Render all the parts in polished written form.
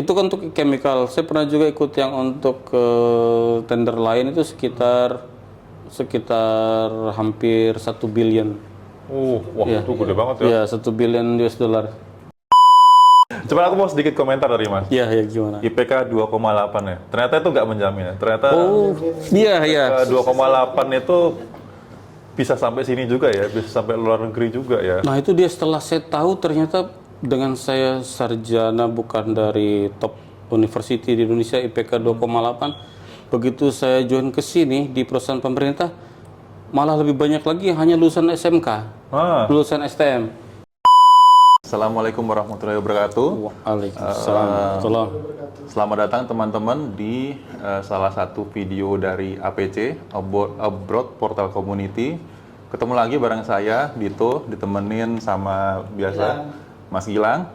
Itu kan untuk chemical. Saya pernah juga ikut yang untuk tender lain itu sekitar hampir 1 billion. Wah, Iya. itu gede banget ya. Iya, 1 billion US dollar. Coba aku mau sedikit komentar dari Mas. Iya, ya gimana? IPK 2,8 ya. Ternyata itu nggak menjamin ya. Ternyata Oh, iya, iya. 2,8 itu bisa sampai sini juga ya, bisa sampai luar negeri juga ya. Nah, itu dia setelah saya tahu ternyata dengan saya sarjana bukan dari top university di Indonesia IPK 2,8, begitu saya join ke sini di perusahaan pemerintah malah lebih banyak lagi hanya lulusan SMK, lulusan STM. Assalamualaikum warahmatullahi wabarakatuh. Waalaikumsalam. Selamat datang teman-teman di salah satu video dari APC, Abroad Portal Community. Ketemu lagi bareng saya, Dito, ditemenin sama biasa Mas Gilang.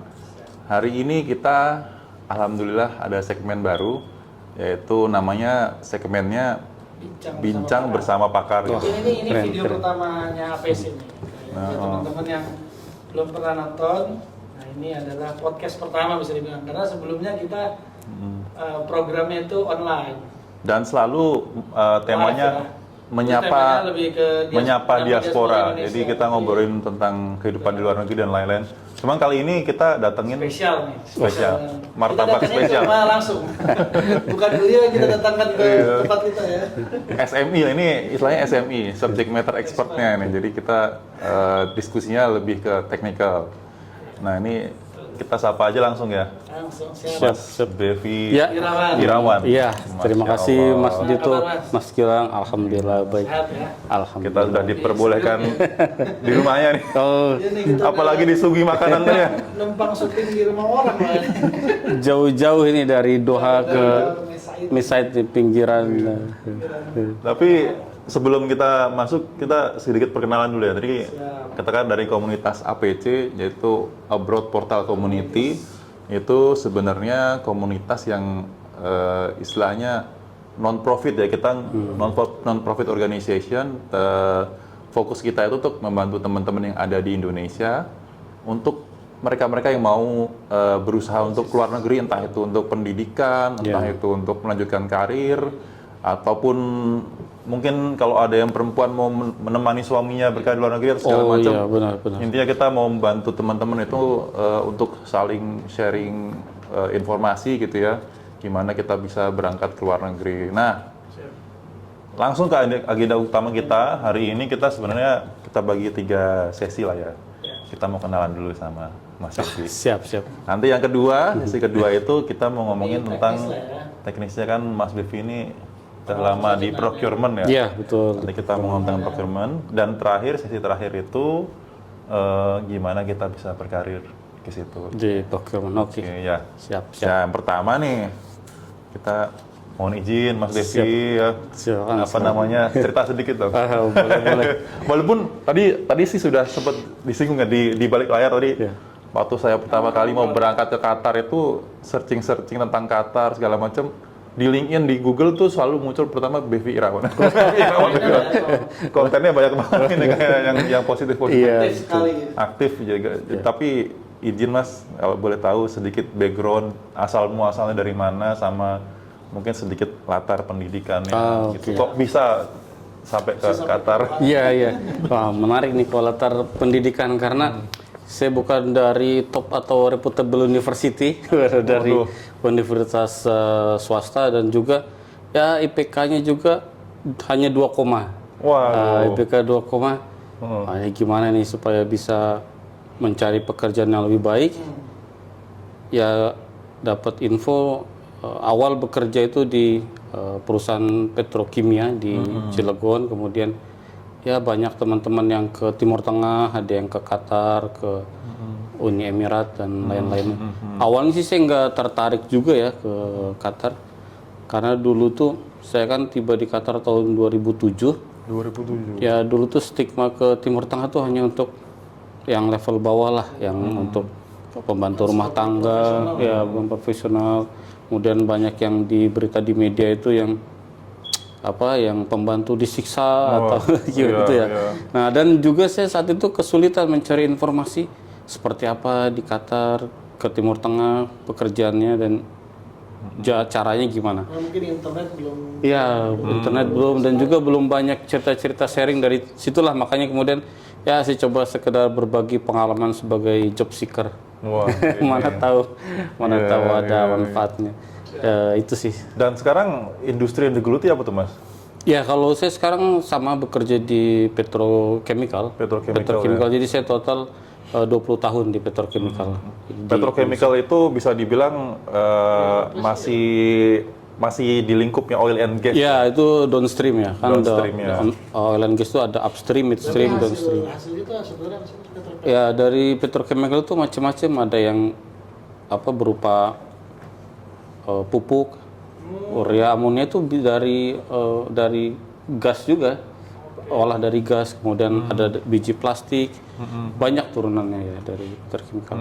Hari ini kita alhamdulillah ada segmen baru, yaitu namanya segmennya Bincang bersama Pakar. Gitu. Ini video pertamanya APC nih. Teman-teman yang belum pernah nonton, nah ini adalah podcast pertama bisa dibilang, karena sebelumnya kita programnya itu online. Dan selalu temanya menyapa diaspora. Jadi kita ngobrolin tentang kehidupan di luar negeri dan lain-lain. Cuman kali ini kita datengin spesial. Martabak spesial. Kita langsung. Bukan beliau yang kita datangkan ke tempat kita ya. SMI ini istilahnya SMI, subject matter expertnya nih. Jadi kita diskusinya lebih ke technical. Nah, ini kita sapa aja langsung ya. Langsung siap. Mas Bevi Ya. Irawan. Iya, terima Masya kasih Allah. Mas Dito, Apa kabar, Mas? Mas Gilang. Alhamdulillah baik. Sehat ya. Kita Alhamdulillah. sudah diperbolehkan di rumahnya nih. Oh, Ini kita Apalagi disuguhi makanannya ya. numpang syuting di rumah orang lah. jauh-jauh ini dari Doha ke Misaid di pinggiran. Tapi sebelum kita masuk, kita sedikit perkenalan dulu ya. Tadi katakan dari komunitas APC, yaitu Abroad Portal Community. Itu sebenarnya komunitas yang istilahnya non-profit ya. Kita non-profit organization. Fokus kita itu untuk membantu teman-teman yang ada di Indonesia untuk mereka-mereka yang mau berusaha untuk keluar negeri, entah itu untuk pendidikan, entah itu untuk melanjutkan karir, ataupun mungkin kalau ada yang perempuan mau menemani suaminya berkarir di luar negeri atau segala macam. Iya, benar. Intinya kita mau membantu teman-teman itu untuk saling sharing informasi gitu ya, gimana kita bisa berangkat ke luar negeri. Nah, langsung ke agenda utama kita hari ini. Kita sebenarnya kita bagi 3 sesi lah ya. Kita mau kenalan dulu sama Mas Yofi. Siap. Nanti yang kedua, sesi kedua itu kita mau ngomongin Teknis tentang lah ya. teknisnya. Kan Mas Bevi ini udah lama di procurement ya. Iya, betul. Nanti kita mau ngomong tentang procurement. Dan terakhir, sesi terakhir itu gimana kita bisa berkarir ke situ. Di procurement. Oke. Ya. Siap. Ya, yang pertama nih, kita mohon izin Mas Devi ya. Silakan. Apa namanya? Cerita sedikit dong. Boleh. Walaupun tadi sih sudah sempat disinggung ya di balik layar tadi. Iya. Waktu saya pertama kali mau berangkat ke Qatar itu searching tentang Qatar segala macam. Di LinkedIn, di Google tuh selalu muncul pertama Bevi Irawan. Kontennya banyak banget ini kayak yang positif. Iya. Aktif sekali. Aktif juga. Tapi izin Mas, kalau boleh tahu sedikit background asalnya dari mana, sama mungkin sedikit latar pendidikannya gitu. Oke. Kok bisa sampai ke Qatar? Iya. Wah, menarik nih kalau latar pendidikan karena saya bukan dari top atau reputable university, dari universitas swasta, dan juga ya IPK-nya juga hanya 2, IPK 2, ya gimana nih supaya bisa mencari pekerjaan yang lebih baik. Ya dapat info awal bekerja itu di perusahaan petrokimia di Cilegon, kemudian ya banyak teman-teman yang ke Timur Tengah, ada yang ke Qatar, ke Uni Emirat dan lain-lain. Awalnya sih saya nggak tertarik juga ya ke Qatar, karena dulu tuh saya kan tiba di Qatar tahun 2007. Ya dulu tuh stigma ke Timur Tengah tuh hanya untuk yang level bawah lah, yang untuk pembantu rumah tangga, ya profesional. Kemudian banyak yang di berita di media itu yang yang pembantu disiksa atau gitu ya. Nah, dan juga saya saat itu kesulitan mencari informasi seperti apa di Qatar, ke Timur Tengah pekerjaannya, dan caranya gimana. Mungkin internet belum. Iya, internet belum dan juga belum banyak cerita-cerita sharing dari situlah, makanya kemudian ya saya coba sekedar berbagi pengalaman sebagai job seeker. Wah, mana tahu ada manfaatnya. Itu sih. Dan sekarang industri yang digeluti apa tuh Mas? Ya kalau saya sekarang sama bekerja di petrochemical. Petrochemical, Jadi saya total 20 tahun di petrochemical. Petrochemical itu bisa dibilang masih di lingkupnya oil and gas. Ya itu downstream ya. Kan Downstream, ya. Oil and gas itu ada upstream, midstream, downstream. Hasil itu sebenarnya apa sih? Ya dari petrochemical itu macam-macam, ada yang berupa pupuk, urea, amonia itu dari gas juga, olah dari gas, kemudian ada biji plastik, banyak turunannya ya dari petrochemical.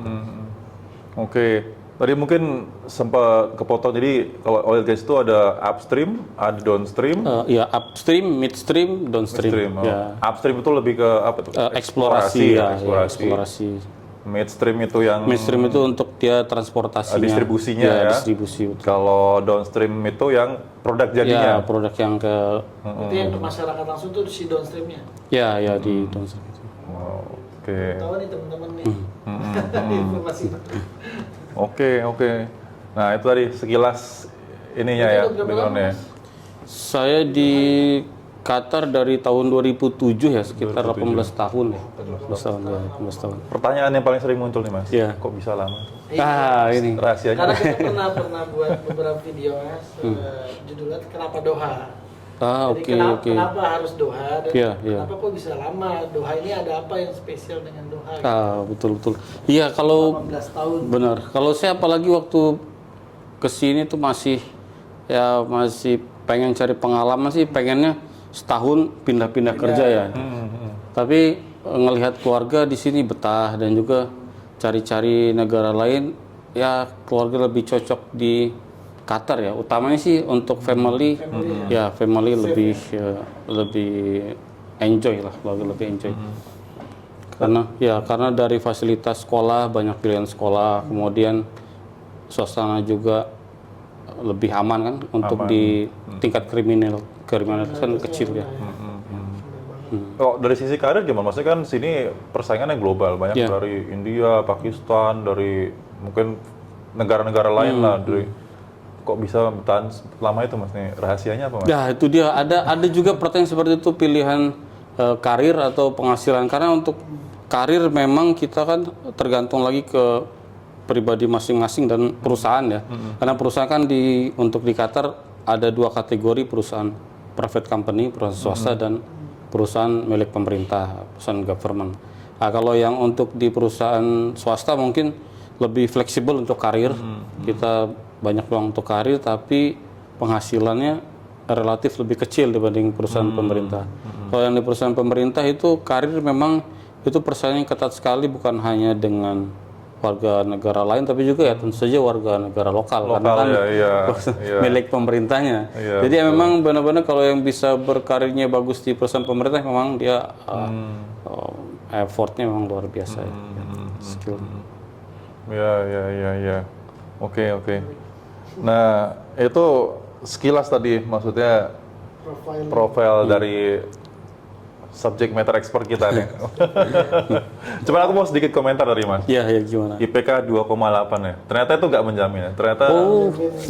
Oke, tadi mungkin sempat kepotong. Jadi kalau oil gas itu ada upstream, ada downstream. Ya upstream, midstream, downstream. Upstream, Ya. Upstream itu lebih ke apa tuh? Eksplorasi. Eksplorasi. Midstream itu yang Midstream itu untuk dia transportasinya, distribusinya ya. Distribusi. Betul. Kalau downstream itu yang produk Ya jadinya. produk yang ke Itu yang ke masyarakat langsung tuh si downstreamnya. ya di downstream itu. Oke. Tahu nih teman-teman nih. Informasi. Oke. Nah itu tadi sekilas ininya ya, background-nya. Saya di Qatar dari tahun 2007 ya, sekitar 18 tahun ya. 18 tahun. Pertanyaan yang paling sering muncul nih Mas, Iya. kok bisa lama? Ini. Rahasianya? Karena kita pernah buat beberapa video Mas, judulnya kenapa Doha. Jadi kenapa harus Doha dan Iya. kenapa kok bisa lama? Doha ini ada apa yang spesial dengan Doha? Betul. Iya kalau 18 tahun. benar. Kalau saya apalagi waktu kesini tuh masih pengen cari pengalaman sih, pengennya setahun pindah-pindah kerja ya. Tapi ngelihat keluarga di sini betah dan juga cari-cari negara lain, ya keluarga lebih cocok di Qatar ya. Utamanya sih untuk family. Ya family lebih enjoy lah, keluarga lebih enjoy. Karena dari fasilitas sekolah, banyak pilihan sekolah, kemudian suasana juga lebih aman kan untuk di tingkat kriminalitas kan kecil ya. Oh, dari sisi karir gimana? Maksudnya kan sini persaingannya global, banyak dari India, Pakistan, dari mungkin negara-negara lain lah. Kok bisa bertahan lama itu Mas? Nih, rahasianya apa Mas? Ya itu dia, ada juga pertanyaan seperti itu, pilihan karir atau penghasilan. Karena untuk karir memang kita kan tergantung lagi ke pribadi masing-masing dan perusahaan ya. Karena perusahaan kan untuk di Qatar ada dua kategori, perusahaan private company, perusahaan swasta, dan perusahaan milik pemerintah, perusahaan government. Nah, kalau yang untuk di perusahaan swasta mungkin lebih fleksibel untuk karir. Kita banyak peluang untuk karir, tapi penghasilannya relatif lebih kecil dibanding perusahaan pemerintah. Kalau yang di perusahaan pemerintah itu karir memang itu persaingannya ketat sekali, bukan hanya dengan warga negara lain, tapi juga ya tentu saja warga negara lokal karena kan milik pemerintahnya. Jadi memang benar-benar kalau yang bisa berkarirnya bagus di perusahaan pemerintah memang dia effortnya memang luar biasa ya. Skill. Ya. Oke. Nah itu sekilas tadi, maksudnya profil dari subject matter expert kita nih. Cuman aku mau sedikit komentar dari Mas. Iya, gimana? IPK 2,8 ya. Ternyata itu nggak menjamin ya. Ternyata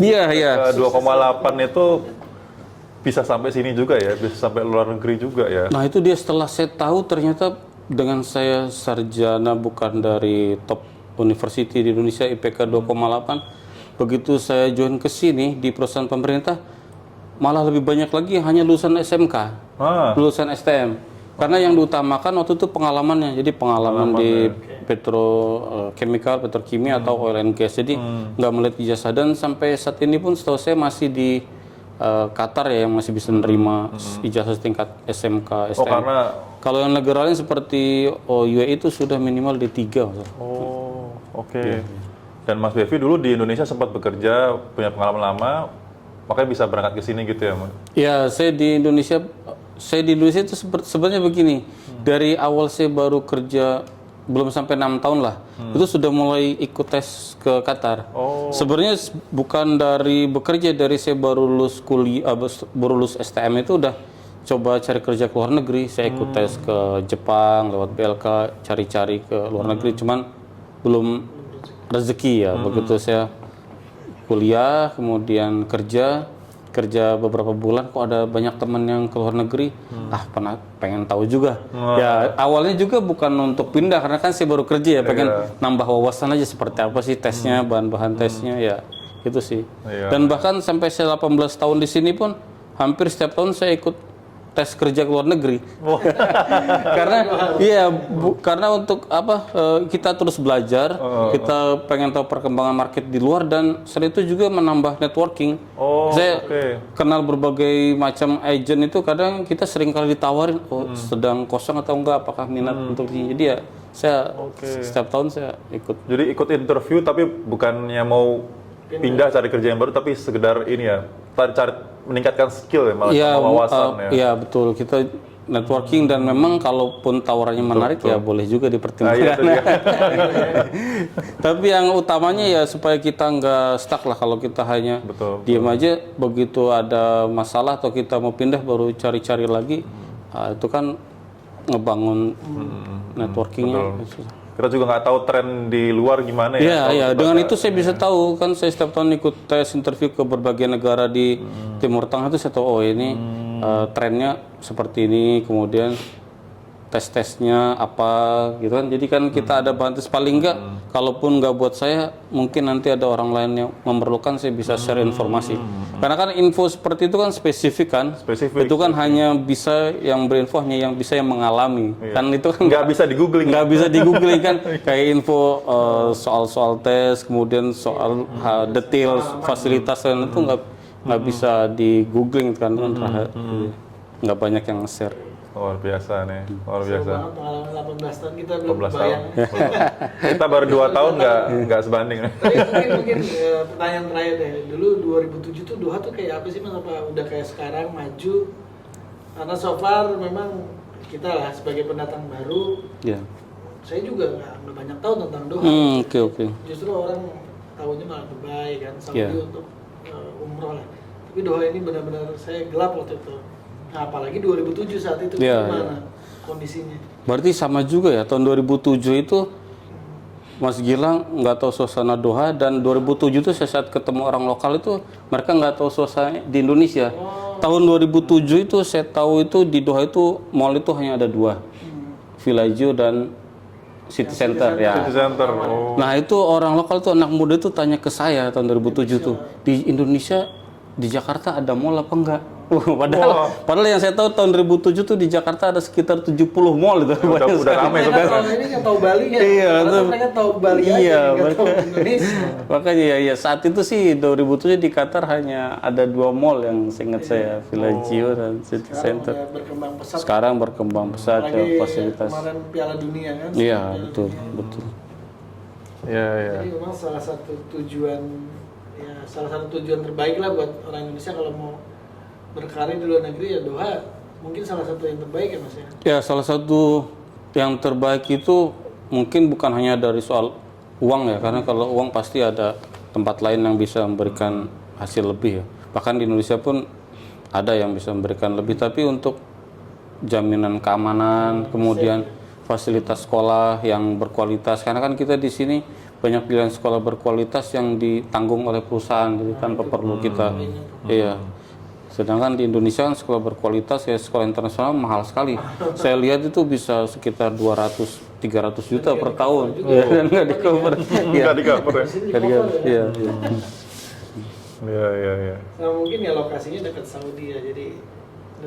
iya. 2,8 itu bisa sampai sini juga ya, bisa sampai luar negeri juga ya. Nah itu dia, setelah saya tahu ternyata dengan saya sarjana bukan dari top university di Indonesia, IPK 2,8, begitu saya join ke sini di perusahaan pemerintah, malah lebih banyak lagi yang hanya lulusan SMK, lulusan STM. Karena yang diutamakan waktu itu pengalamannya, jadi pengalaman di petrochemical, petrokimia atau oil and gas. Jadi nggak melihat ijazah, dan sampai saat ini pun setahu saya masih di Qatar ya yang masih bisa menerima ijazah tingkat SMK, STM. Oh, karena kalau yang negara lain seperti UAE itu sudah minimal D3. Oke. Dan Mas Bevi dulu di Indonesia sempat bekerja, punya pengalaman lama, makanya bisa berangkat ke sini gitu ya, Mas? Ya, saya di Indonesia itu sebenarnya begini. Dari awal saya baru kerja belum sampai 6 tahun lah, itu sudah mulai ikut tes ke Qatar. Sebenarnya bukan dari bekerja, dari saya baru lulus kuliah, baru lulus STM itu udah coba cari kerja ke luar negeri. Saya ikut tes ke Jepang lewat BLK, cari-cari ke luar negeri, cuman belum rezeki ya. Begitu saya kuliah, kemudian kerja beberapa bulan, kok ada banyak teman yang ke luar negeri, pengen tahu juga. Ya awalnya juga bukan untuk pindah, karena kan saya baru kerja ya, pengen nambah wawasan aja seperti apa sih tesnya, bahan-bahan tesnya, ya itu sih. Dan bahkan sampai saya 18 tahun di sini pun, hampir setiap tahun saya ikut tes kerja ke luar negeri. Karena untuk apa, kita terus belajar, kita pengen tahu perkembangan market di luar, dan selain itu juga menambah networking. Saya kenal berbagai macam agent itu, kadang kita sering kali ditawarin, sedang kosong atau enggak, apakah minat untuk ini. Jadi ya saya setiap tahun saya ikut. Jadi ikut interview tapi bukannya mau pindah cari kerja yang baru, tapi sekedar ini ya, cari meningkatkan skill ya, malah sama wawasan ya. Iya betul, kita networking, dan memang kalaupun tawarannya menarik ya boleh juga dipertimbangkan. Tapi yang utamanya ya supaya kita nggak stuck lah, kalau kita hanya diam aja, begitu ada masalah atau kita mau pindah baru cari-cari lagi, itu kan ngebangun networkingnya. Kita juga nggak tahu tren di luar gimana ya. Iya, dengan itu saya bisa tahu, kan saya setiap tahun ikut tes interview ke berbagai negara di Timur Tengah, itu saya tahu ini trennya seperti ini, kemudian tes-tesnya apa gitu kan. Jadi kan kita ada bahan tes, paling enggak kalaupun nggak buat saya, mungkin nanti ada orang lain yang memerlukan, saya bisa share informasi. Karena kan info seperti itu kan spesifik kan. Itu kan hanya bisa yang berinfo, hanya yang bisa yang mengalami. Kan itu kan nggak bisa di-googling. Nggak bisa di-googling kan. Kayak info soal-soal tes, kemudian soal detail fasilitas, dan itu nggak bisa di-googling kan. Nggak banyak yang share. Luar biasa nih, luar biasa. Pengalaman 18 tahun kita belum 18 tahun. bayang. Kita baru 2 tahun nggak sebanding. Tapi mungkin pertanyaan terakhir deh. Dulu 2007 tuh Doha tuh kayak apa sih Mas? Apa udah kayak sekarang maju? Karena so far memang kita lah sebagai pendatang baru. Saya juga nggak banyak tahu tentang Doha. Oke. Justru orang tahunya malah Dubai kan, Saudi untuk umroh lah. Tapi Doha ini benar-benar saya gelap waktu itu. Nah, apalagi 2007 saat itu gimana kondisinya? Berarti sama juga ya, tahun 2007 itu Mas Gilang nggak tahu suasana Doha, dan 2007 itu saya saat ketemu orang lokal itu mereka nggak tahu suasana di Indonesia. Tahun 2007 itu saya tahu itu di Doha itu mall itu hanya ada 2, Villaggio dan City Center ya. City Center. Nah itu orang lokal tuh, anak muda itu tanya ke saya tahun 2007 tuh, di Indonesia, di Jakarta ada mall apa enggak? Padahal yang saya tahu tahun 2007 tuh di Jakarta ada sekitar 70 mall itu. Udah ramai sebenarnya. Kalau ini nggak tahu Bali ya. Mereka tahu Bali aja, nggak tahu Indonesia. Makanya ya saat itu sih 2007 di Qatar hanya ada 2 mall yang seingat saya, Villaggio dan City Center. Sekarang berkembang pesat ya, fasilitas. Kemarin Piala Dunia kan. Iya, betul. Jadi memang salah satu tujuan terbaik lah buat orang Indonesia kalau mau berkarir di luar negeri ya Doha mungkin salah satu yang terbaik ya Mas ya? Ya salah satu yang terbaik itu mungkin bukan hanya dari soal uang ya, karena kalau uang pasti ada tempat lain yang bisa memberikan hasil lebih ya. Bahkan di Indonesia pun ada yang bisa memberikan lebih, tapi untuk jaminan keamanan, kemudian fasilitas sekolah yang berkualitas, karena kan kita di sini banyak pilihan sekolah berkualitas yang ditanggung oleh perusahaan, jadi tanpa perlu kita Sedangkan di Indonesia kan sekolah berkualitas ya, sekolah internasional mahal sekali. Saya lihat itu bisa sekitar 200-300 juta per tahun. Dan nggak di cover. Nggak di cover ya? Iya. Nah, mungkin ya lokasinya dekat Saudi ya, jadi.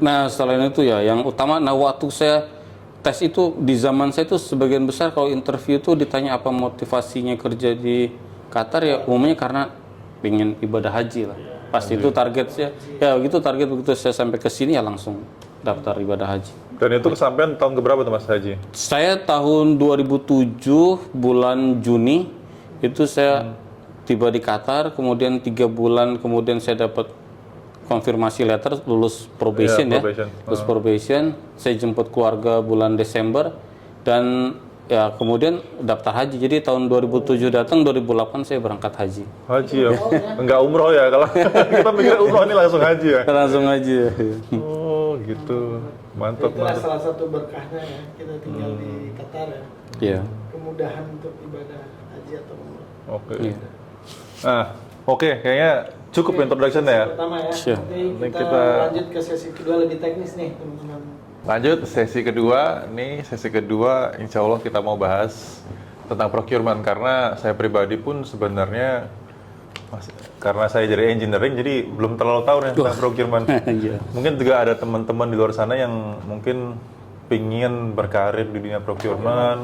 Nah selain itu ya, yang utama, waktu saya tes itu di zaman saya itu sebagian besar kalau interview itu ditanya apa motivasinya kerja di Qatar ya, umumnya karena ingin ibadah haji lah. Pasti itu targetnya. Ya gitu, target begitu saya sampai ke sini ya langsung daftar ibadah haji. Dan itu kesampaian tahun keberapa tuh Mas Haji? Saya tahun 2007 bulan Juni itu saya tiba di Qatar, kemudian 3 bulan kemudian saya dapat konfirmasi letter lulus probation. Lulus probation. Saya jemput keluarga bulan Desember, dan ya kemudian daftar haji. Jadi tahun 2007 datang, 2008 saya berangkat haji. Haji ya? Enggak umroh ya? Kalau kita mikir umroh ini langsung haji ya? Langsung haji ya. Oh gitu, mantap Itulah mantap. salah satu berkahnya ya, kita tinggal di Qatar ya. Iya. Kemudahan untuk ibadah haji atau umrah. Oke. Iya. Nah, oke, kayaknya cukup introduction ya. Pertama ya, Sure. nanti kita, Kita- lanjut ke sesi kedua lebih teknis nih teman-teman. Lanjut sesi kedua. Nih sesi kedua, insya Allah kita mau bahas tentang procurement karena saya pribadi pun sebenarnya karena saya jadi engineering, jadi belum terlalu tahu nih tentang procurement. Iya. Mungkin juga ada teman-teman di luar sana yang mungkin pingin berkarir di dunia procurement,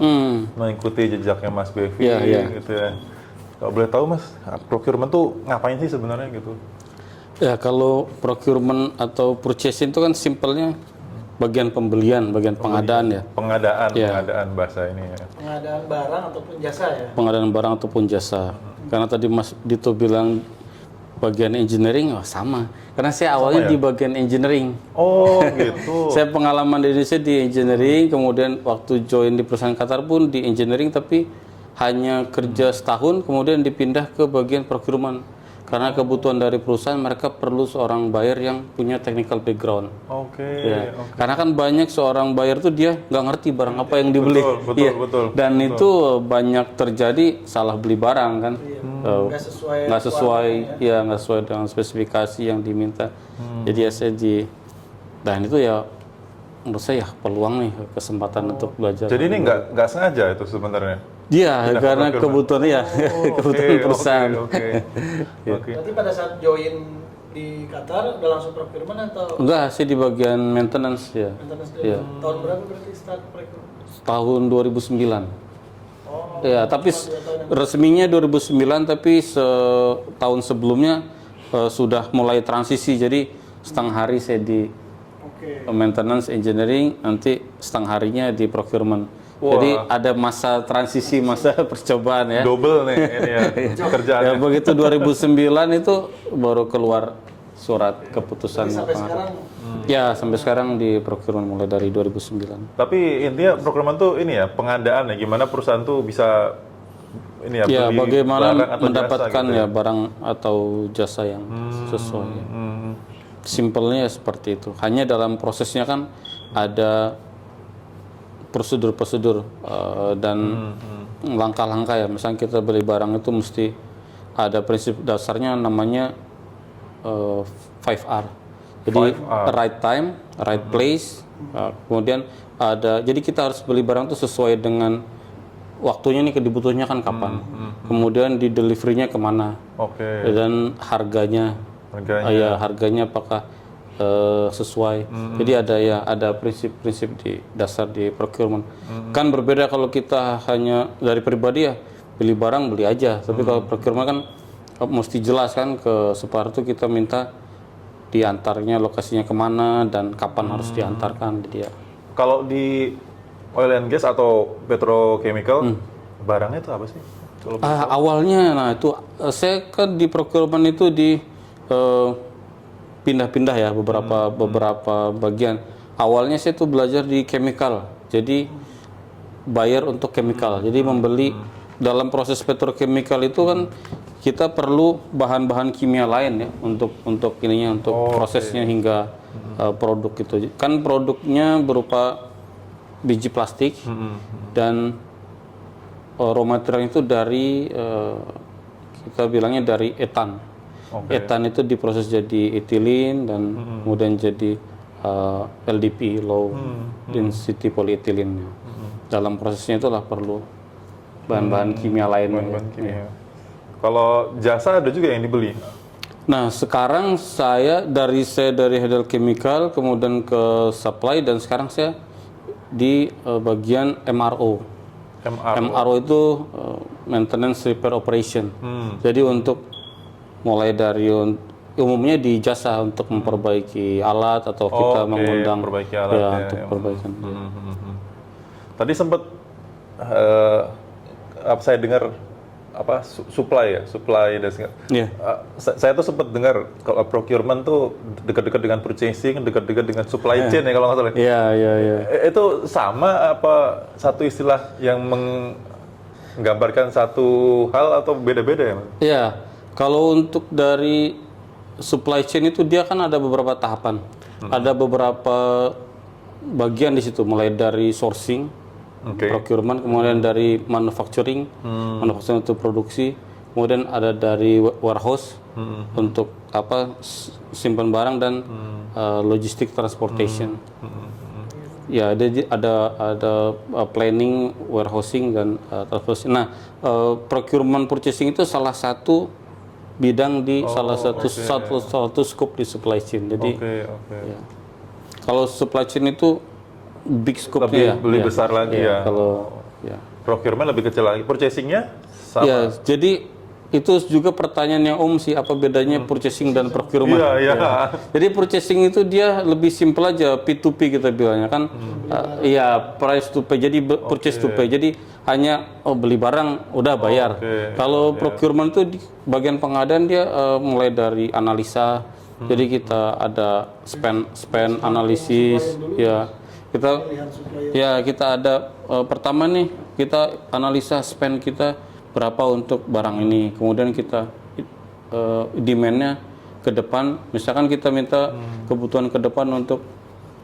mengikuti jejaknya Mas Bevi, Iya, iya. gitu ya. Kalau boleh tahu Mas, procurement tuh ngapain sih sebenarnya gitu? Ya kalau procurement atau purchasing itu kan simpelnya bagian pembelian, bagian pengadaan ya. Pengadaan, Iya. pengadaan bahasa ini ya. Pengadaan barang ataupun jasa ya. Pengadaan barang ataupun jasa. Karena tadi Mas Dito bilang bagian engineering, oh sama. Karena saya awalnya di bagian engineering. Oh gitu. Saya pengalaman di Indonesia di engineering, kemudian waktu join di perusahaan Qatar pun di engineering, tapi hanya kerja setahun, kemudian dipindah ke bagian procurement. Karena kebutuhan dari perusahaan, mereka perlu seorang buyer yang punya technical background. Oke. Ya. Karena kan banyak seorang buyer tuh dia nggak ngerti barang apa yang dibeli. Betul, Iya. betul. Dan itu banyak terjadi salah beli barang kan. Nggak sesuai Nggak sesuai dengan spesifikasi yang diminta. Jadi ya saya dan itu ya menurut saya ya peluang nih, kesempatan untuk belajar. Jadi ini nggak sengaja itu sebenarnya. Iya, karena kebutuhan ya, kebutuhan perusahaan. Oke. Berarti pada saat join di Qatar udah langsung procurement atau Enggak, sih di bagian maintenance ya. maintenance dulu? Iya. Tahun berapa berarti start procurement? Tahun 2009. Oh, Ya, tapi resminya 2009, tapi setahun sebelumnya sudah mulai transisi. Jadi setengah hari saya di oke. maintenance engineering, nanti setengah harinya di procurement. Wah. Jadi ada masa transisi, masa percobaan ya. Double nih ini ya kerjaannya. Ya begitu 2009 itu baru keluar surat keputusan. Sampai sekarang Ya, sampai sekarang di procurement mulai dari 2009. Tapi intinya procurement tuh ini ya pengadaan ya, gimana perusahaan tuh bisa ini ya, Ya, beli bagaimana barang atau mendapatkan jasa gitu ya barang atau jasa yang sesuai. Ya. Simpelnya seperti itu. Hanya dalam prosesnya kan ada prosedur-prosedur dan langkah-langkah ya. Misalnya kita beli barang itu mesti ada prinsip dasarnya namanya 5R. Jadi 5R. right time, right place. Kemudian ada, jadi kita harus beli barang itu sesuai dengan waktunya nih, dibutuhnya kan kapan. Kemudian di delivery-nya kemana. Oke. Dan harganya. Harganya. Ya, harganya apakah sesuai. Jadi ada prinsip-prinsip di dasar di procurement. Kan berbeda kalau kita hanya dari pribadi ya beli barang beli aja. Tapi kalau procurement kan mesti jelas kan ke supplier itu kita minta diantarnya lokasinya kemana dan kapan harus diantarkan. Jadi ya. Kalau di oil and gas atau petrochemical barangnya itu apa sih? Kalau Awalnya, nah itu saya kan di procurement itu di pindah-pindah ya beberapa bagian. Awalnya saya tuh belajar di chemical, jadi buyer untuk chemical. Jadi membeli dalam proses petrochemical itu kan kita perlu bahan-bahan kimia lain ya untuk ininya untuk prosesnya hingga produk itu. Kan produknya berupa biji plastik dan raw material itu dari kita bilangnya dari etan. Etan itu diproses jadi etilin dan kemudian jadi LDP, low density polyethylene. Dalam prosesnya itulah perlu bahan-bahan kimia lain. bahan kimia. Kalau jasa ada juga yang dibeli. Nah, sekarang saya dari Hedel Chemical kemudian ke supply dan sekarang saya di bagian MRO. MRO itu maintenance repair operation. Jadi untuk mulai dari umumnya di jasa untuk memperbaiki alat atau kita mengundang memperbaiki alat ya, untuk perbaikan. Tadi sempat saya dengar supply dan segala. Iya. Saya tuh sempat dengar kalau procurement tuh dekat-dekat dengan purchasing, dekat-dekat dengan supply chain ya kalau nggak salah. Iya, iya, iya. Itu sama apa satu istilah yang menggambarkan satu hal atau beda-beda ya, Mas? Iya, kalau untuk dari supply chain itu dia kan ada beberapa tahapan. Ada beberapa bagian di situ, mulai dari sourcing, procurement, kemudian dari manufacturing, manufacturing untuk produksi, kemudian ada dari warehouse untuk simpan barang dan logistik transportation. Ya, ada planning, warehousing dan transportation. Nah, procurement purchasing itu salah satu bidang di salah satu scope di supply chain. Jadi, ya. Kalau supply chain itu big scope-nya lebih besar lagi ya. Kalau procurement lebih kecil lagi. Purchasing-nya sama. Ya, jadi itu juga pertanyaan yang sih, apa bedanya purchasing dan procurement? Iya. Jadi purchasing itu dia lebih simple aja, P2P kita bilangnya kan. Iya, price to pay. Jadi purchase to pay. Jadi hanya beli barang udah bayar. Kalau procurement itu di bagian pengadaan dia mulai dari analisa. Jadi kita ada spend analisis ya. Kita ada pertama nih kita analisa spend kita berapa untuk barang ini, kemudian kita demand-nya ke depan, misalkan kita minta kebutuhan ke depan untuk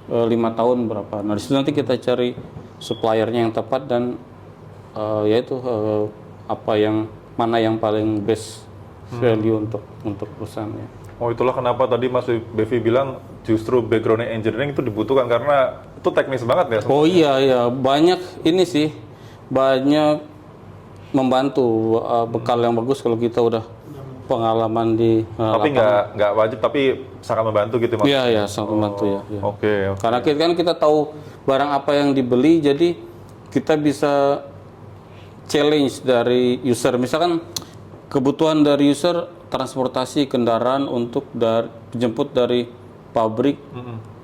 5 tahun berapa, nah disitu nanti kita cari suppliernya yang tepat dan yaitu mana yang paling best value untuk perusahaannya. Oh, itulah kenapa tadi Mas Bevi bilang justru background engineering itu dibutuhkan karena itu teknis banget ya. Oh iya, banyak ini sih, banyak membantu bekal yang bagus kalau kita udah pengalaman di tapi nggak wajib, tapi sangat membantu gitu Mas. Iya, sangat membantu ya. Oke. Karena kita tahu barang apa yang dibeli, jadi kita bisa challenge dari user. Misalkan kebutuhan dari user transportasi kendaraan untuk jemput dari pabrik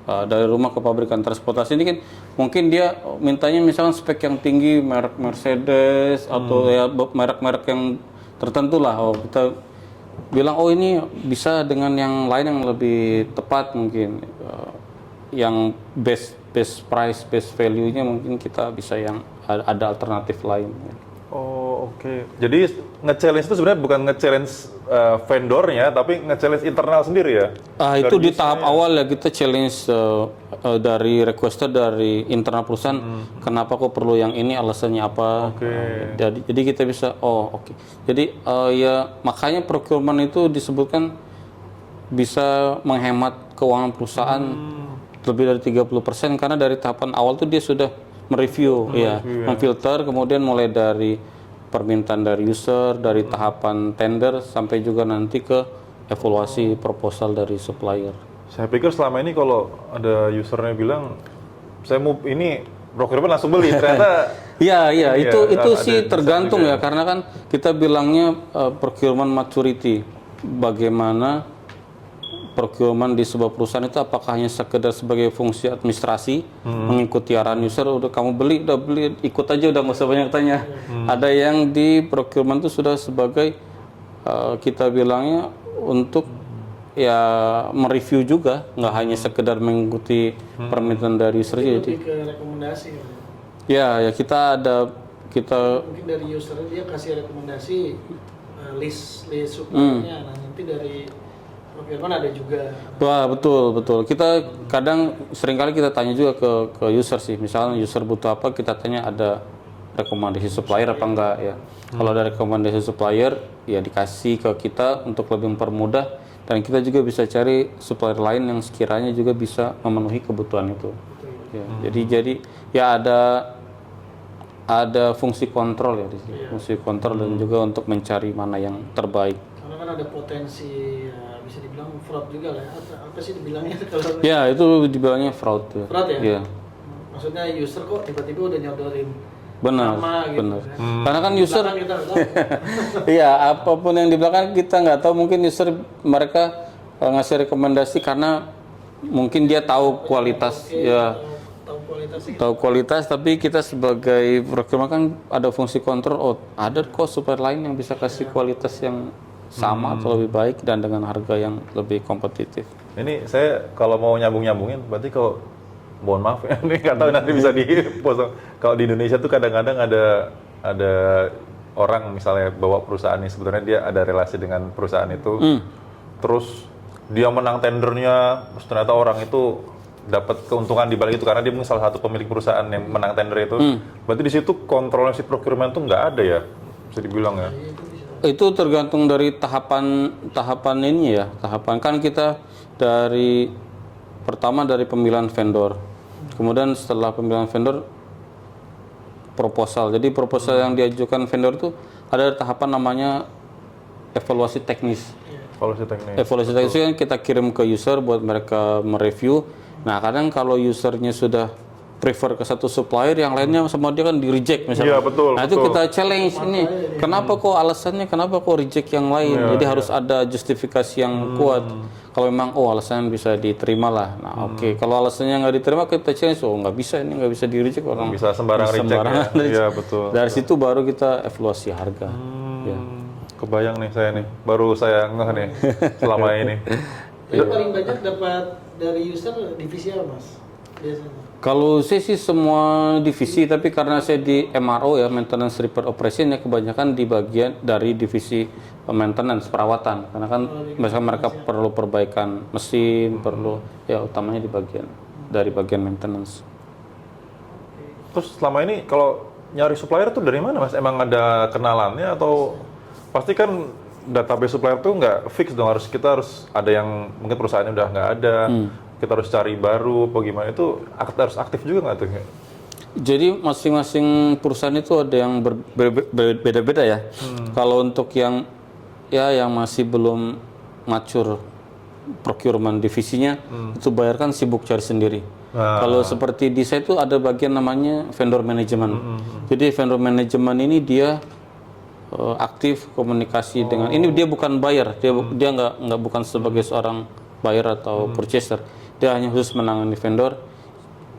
dari rumah ke pabrikan, transportasi ini kan mungkin dia mintanya misalkan spek yang tinggi, merek Mercedes atau ya merek-merek yang tertentu lah. Kita bilang ini bisa dengan yang lain yang lebih tepat mungkin, yang best price, best value-nya mungkin kita bisa yang ada alternatif lain. Oh, oke. Jadi nge-challenge itu sebenarnya bukan nge-challenge vendornya, tapi nge-challenge internal sendiri ya? Itu di tahap awal ya, kita challenge dari requester dari internal perusahaan, kenapa kok perlu yang ini, alasannya apa. Jadi kita bisa, Jadi ya makanya procurement itu disebutkan bisa menghemat keuangan perusahaan lebih dari 30%, karena dari tahapan awal tuh dia sudah mereview, memfilter, kemudian mulai dari permintaan dari user, dari tahapan tender, sampai juga nanti ke evaluasi proposal dari supplier. Saya pikir selama ini kalau ada usernya bilang, saya mau ini, procurement langsung beli, ternyata... Iya, itu sih tergantung ya, karena kan kita bilangnya procurement maturity. Bagaimana procurement di sebuah perusahaan itu, apakah hanya sekedar sebagai fungsi administrasi, mengikuti arahan user, udah kamu beli, ikut aja, udah nggak usah banyak tanya. Ada yang di procurement itu sudah sebagai kita bilangnya untuk ya mereview juga, nggak hanya sekedar mengikuti permintaan dari user. Jadi ke rekomendasi. Ya kita mungkin dari user dia kasih rekomendasi list suppliernya, nah nanti dari procurement ada juga. Wah, betul. Kita kadang seringkali kita tanya juga ke user sih. Misalnya user butuh apa, kita tanya ada rekomendasi supplier apa enggak ya. Kalau ada rekomendasi supplier, ya dikasih ke kita untuk lebih mempermudah, dan kita juga bisa cari supplier lain yang sekiranya juga bisa memenuhi kebutuhan itu. Ya, jadi ya ada fungsi kontrol ya di sini. Fungsi kontrol dan juga untuk mencari mana yang terbaik. Karena kan ada potensi bisa dibilang fraud juga lah. Apa sih dibilangnya kalau? Ya, itu dibilangnya fraud ya. Fraud ya? Iya. Maksudnya user kok tiba-tiba udah nyodorin benar. gitu. Karena kan user kita iya, apapun yang di belakang kita nggak tahu, mungkin user mereka ngasih rekomendasi karena mungkin dia tahu kualitas tahu kualitas kualitasnya. Tahu kualitas, tapi kita sebagai procurement kan ada fungsi kontrol. Oh, ada kok supplier lain yang bisa kasih kualitas yang sama atau lebih baik dan dengan harga yang lebih kompetitif. Ini saya kalau mau nyambungin, berarti kalau mohon maaf ya, ini nggak tahu nanti bisa dipotong. Kalau di Indonesia tuh kadang-kadang ada orang misalnya bawa perusahaan ini, sebenarnya dia ada relasi dengan perusahaan itu, terus dia menang tendernya, terus ternyata orang itu dapat keuntungan di balik itu karena dia mungkin salah satu pemilik perusahaan yang menang tender itu. Berarti di situ kontrolnya si procurement tuh nggak ada ya, bisa dibilang ya. Itu tergantung dari tahapan ini ya. Tahapan kan kita pertama dari pemilihan vendor. Kemudian setelah pemilihan vendor proposal. Jadi proposal yang diajukan vendor itu ada tahapan namanya evaluasi teknis. Evaluasi teknis itu kan kita kirim ke user buat mereka mereview. Nah, kadang kalau usernya sudah prefer ke satu supplier, yang lainnya sama dia kan di reject misalnya. Iya, betul. Nah, itu kita challenge ini. Kenapa kok alasannya kenapa kok reject yang lain? Jadi harus ada justifikasi yang kuat. Kalau memang alasannya bisa diterima lah. Nah, oke. Kalau alasannya nggak diterima kita challenge, nggak bisa, ini nggak bisa di reject orang. Bisa sembarang reject ya. Iya, betul. Dari situ baru kita evaluasi harga. Ya. Kebayang nih saya nih, baru saya ngeh nih selama ini. Jadi paling banyak dapat dari user divisi apa, Mas? Biasanya. Kalau saya sih semua divisi, tapi karena saya di MRO ya, maintenance repair operation ya, kebanyakan di bagian dari divisi maintenance perawatan. Karena kan misalkan mereka perlu perbaikan mesin, perlu ya utamanya dari bagian maintenance. Terus selama ini kalau nyari supplier tuh dari mana, Mas? Emang ada kenalannya atau pasti kan database supplier tuh nggak fix dong, kita harus ada yang mungkin perusahaannya udah nggak ada, kita harus cari baru, apa gimana, itu harus aktif juga nggak tuh? Jadi masing-masing perusahaan itu ada yang berbeda-beda ya. Kalau untuk yang masih belum mature procurement divisinya, itu bayarkan sibuk cari sendiri. Kalau seperti di saya itu ada bagian namanya vendor management. Jadi vendor management ini dia aktif komunikasi dengan ini, dia bukan buyer, dia nggak bukan sebagai seorang buyer atau purchaser, dia hanya khusus menangani vendor,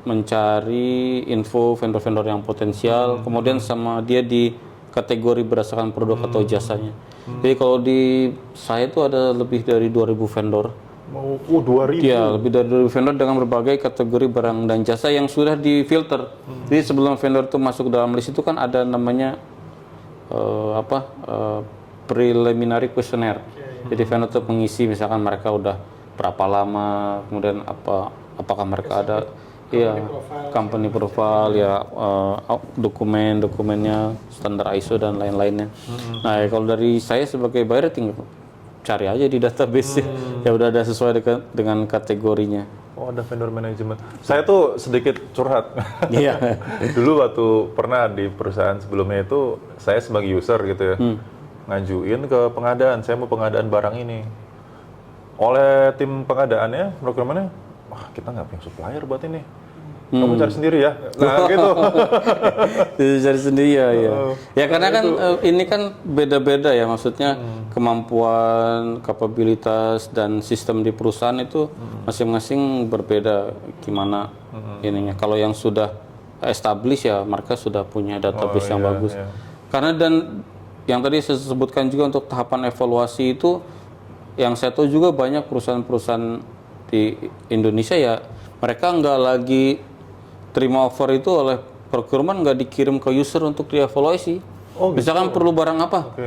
mencari info vendor-vendor yang potensial, kemudian sama dia di kategori berdasarkan produk atau jasanya. Jadi kalau di saya itu ada lebih dari 2.000 vendor. 2.000? Ya, lebih dari 2.000 vendor dengan berbagai kategori barang dan jasa yang sudah difilter. Jadi sebelum vendor itu masuk dalam list itu kan ada namanya preliminary questionnaire. Jadi vendor itu mengisi misalkan mereka udah berapa lama, kemudian apakah mereka ada company profile ya, dokumennya standar ISO dan lain-lainnya. Nah, kalau dari saya sebagai buyer tinggal cari aja di database ya udah ada sesuai dengan kategorinya. Oh, ada vendor management. Saya tuh sedikit curhat. Iya. Dulu waktu pernah di perusahaan sebelumnya itu, saya sebagai user gitu ya, ngajuin ke pengadaan, saya mau pengadaan barang ini. Oleh tim pengadaannya, procurementnya, wah kita nggak punya supplier buat ini. Kamu cari sendiri ya. Nah gitu. Cari sendiri ya. Ya karena kan ini kan beda-beda ya, maksudnya kemampuan, kapabilitas dan sistem di perusahaan itu masing-masing berbeda gimana ininya. Kalau yang sudah established ya mereka sudah punya database yang bagus. Karena dan yang tadi saya sebutkan juga untuk tahapan evaluasi itu, yang saya tahu juga banyak perusahaan-perusahaan di Indonesia ya mereka nggak lagi terima offer itu oleh procurement, nggak dikirim ke user untuk dievaluasi. Misalkan perlu barang apa?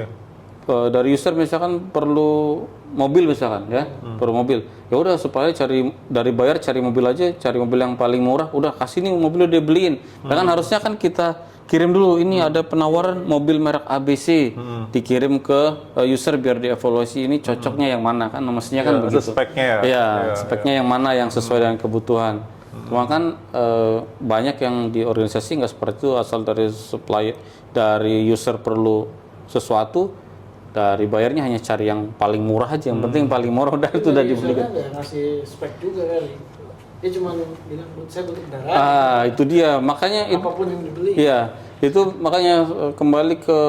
Dari user misalkan perlu mobil misalkan ya, perlu mobil. Ya udah supaya dari buyer cari mobil aja, cari mobil yang paling murah. Udah kasih nih mobil udah beliin. Kan harusnya kan kita kirim dulu ini ada penawaran mobil merek ABC, dikirim ke user biar dievaluasi ini cocoknya yang mana kan, mestinya kan begitu. Speknya speknya yang mana yang sesuai dengan kebutuhan. Cuma kan banyak yang di organisasi nggak seperti itu, asal dari user perlu sesuatu, dari bayarnya hanya cari yang paling murah aja, yang penting paling murah udah itu udah dibelikan. Nggak ngasih spek juga kali. Dia cuma bilang saya butuh kendaraan. Itu dia, makanya apapun yang dibeli. Iya, itu makanya kembali ke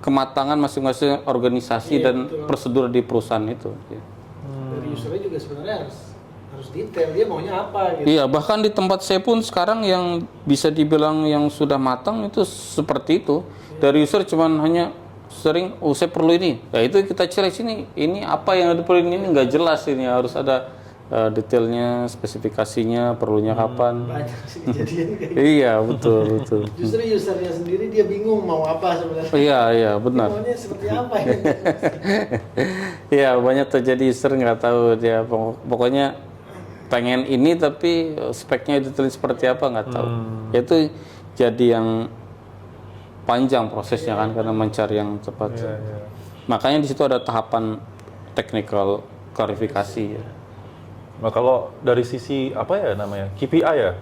kematangan masing-masing organisasi dan prosedur di perusahaan itu. Dari usernya juga sebenarnya harus detail, dia maunya apa gitu. Iya, bahkan di tempat saya pun sekarang yang bisa dibilang yang sudah matang itu seperti itu. Dari user cuman hanya sering, oh saya perlu ini. Ya itu kita cek sini, ini apa yang ada perlu ini nggak jelas, ini harus ada detailnya, spesifikasinya, perlunya kapan. Banyak sih kejadian kayak gitu. Iya, betul. Justru usernya sendiri dia bingung mau apa sebenarnya. Iya, benar. Maunya seperti apa ya? Iya, banyak terjadi user nggak tahu dia pokoknya pengen ini tapi speknya detail seperti apa nggak tahu. Itu jadi yang panjang prosesnya kan karena mencari yang tepat. Makanya di situ ada tahapan technical klarifikasi ya. Nah kalau dari sisi apa ya namanya KPI ya,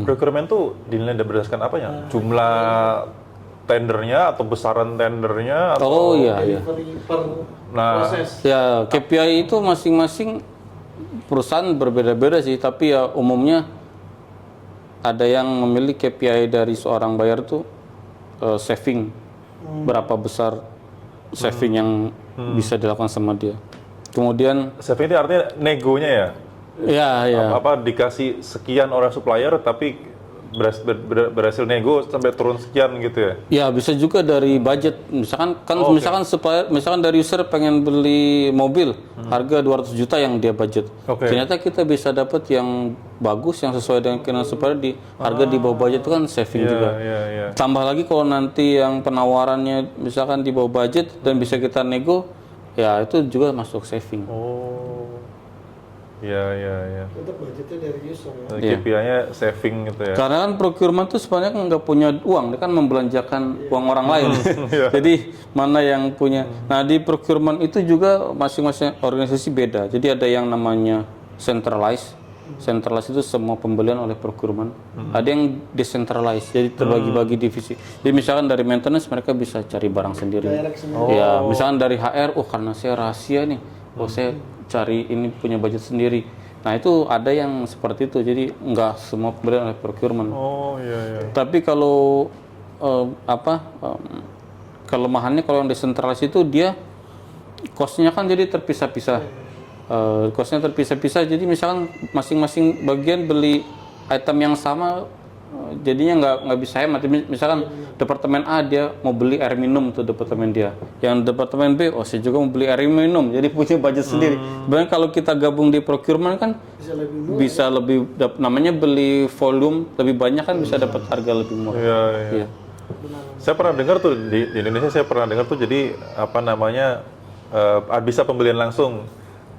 procurement tuh dinilai berdasarkan apanya? Jumlah tendernya atau besaran tendernya? Atau... Oh iya. Delivery per Nah, proses. Ya KPI itu masing-masing perusahaan berbeda-beda sih, tapi ya umumnya ada yang memilih KPI dari seorang buyer tuh saving berapa besar saving yang bisa dilakukan sama dia. Kemudian saving ini artinya negonya ya? ya. Apa dikasih sekian orang supplier tapi berhasil nego sampai turun sekian gitu ya? Ya bisa juga dari budget, misalkan dari user pengen beli mobil harga 200 juta yang dia budget. Ternyata kita bisa dapat yang bagus yang sesuai dengan keinginan supplier di harga di bawah budget itu kan saving juga. Tambah lagi kalau nanti yang penawarannya misalkan di bawah budget dan bisa kita nego, ya itu juga masuk saving. Iya. Tetap budgetnya dari user ya. KPI-nya saving gitu ya. Karena kan procurement tuh sebenarnya nggak punya uang, dia kan membelanjakan uang orang lain. Jadi mana yang punya. Nah di procurement itu juga masing-masing organisasi beda. Jadi ada yang namanya centralized. Centralized itu semua pembelian oleh procurement. Ada yang decentralized, jadi terbagi-bagi divisi. Jadi misalkan dari maintenance mereka bisa cari barang sendiri. Ya, misalkan dari HR, karena saya rahasia nih, saya cari ini punya budget sendiri. Nah itu ada yang seperti itu, jadi nggak semua pembelian oleh procurement. Tapi kalau kelemahannya kalau yang decentralized itu dia cost-nya kan jadi terpisah-pisah. Cost-nya terpisah-pisah, jadi misalkan masing-masing bagian beli item yang sama, jadinya nggak bisa hemat. Misalkan departemen A dia mau beli air minum tuh departemen dia, yang departemen B saya juga mau beli air minum, jadi punya budget sendiri. Sebenarnya kalau kita gabung di procurement kan bisa lebih namanya beli volume lebih banyak kan bisa dapat harga lebih murah. Iya. Saya pernah dengar tuh di Indonesia jadi apa namanya bisa pembelian langsung.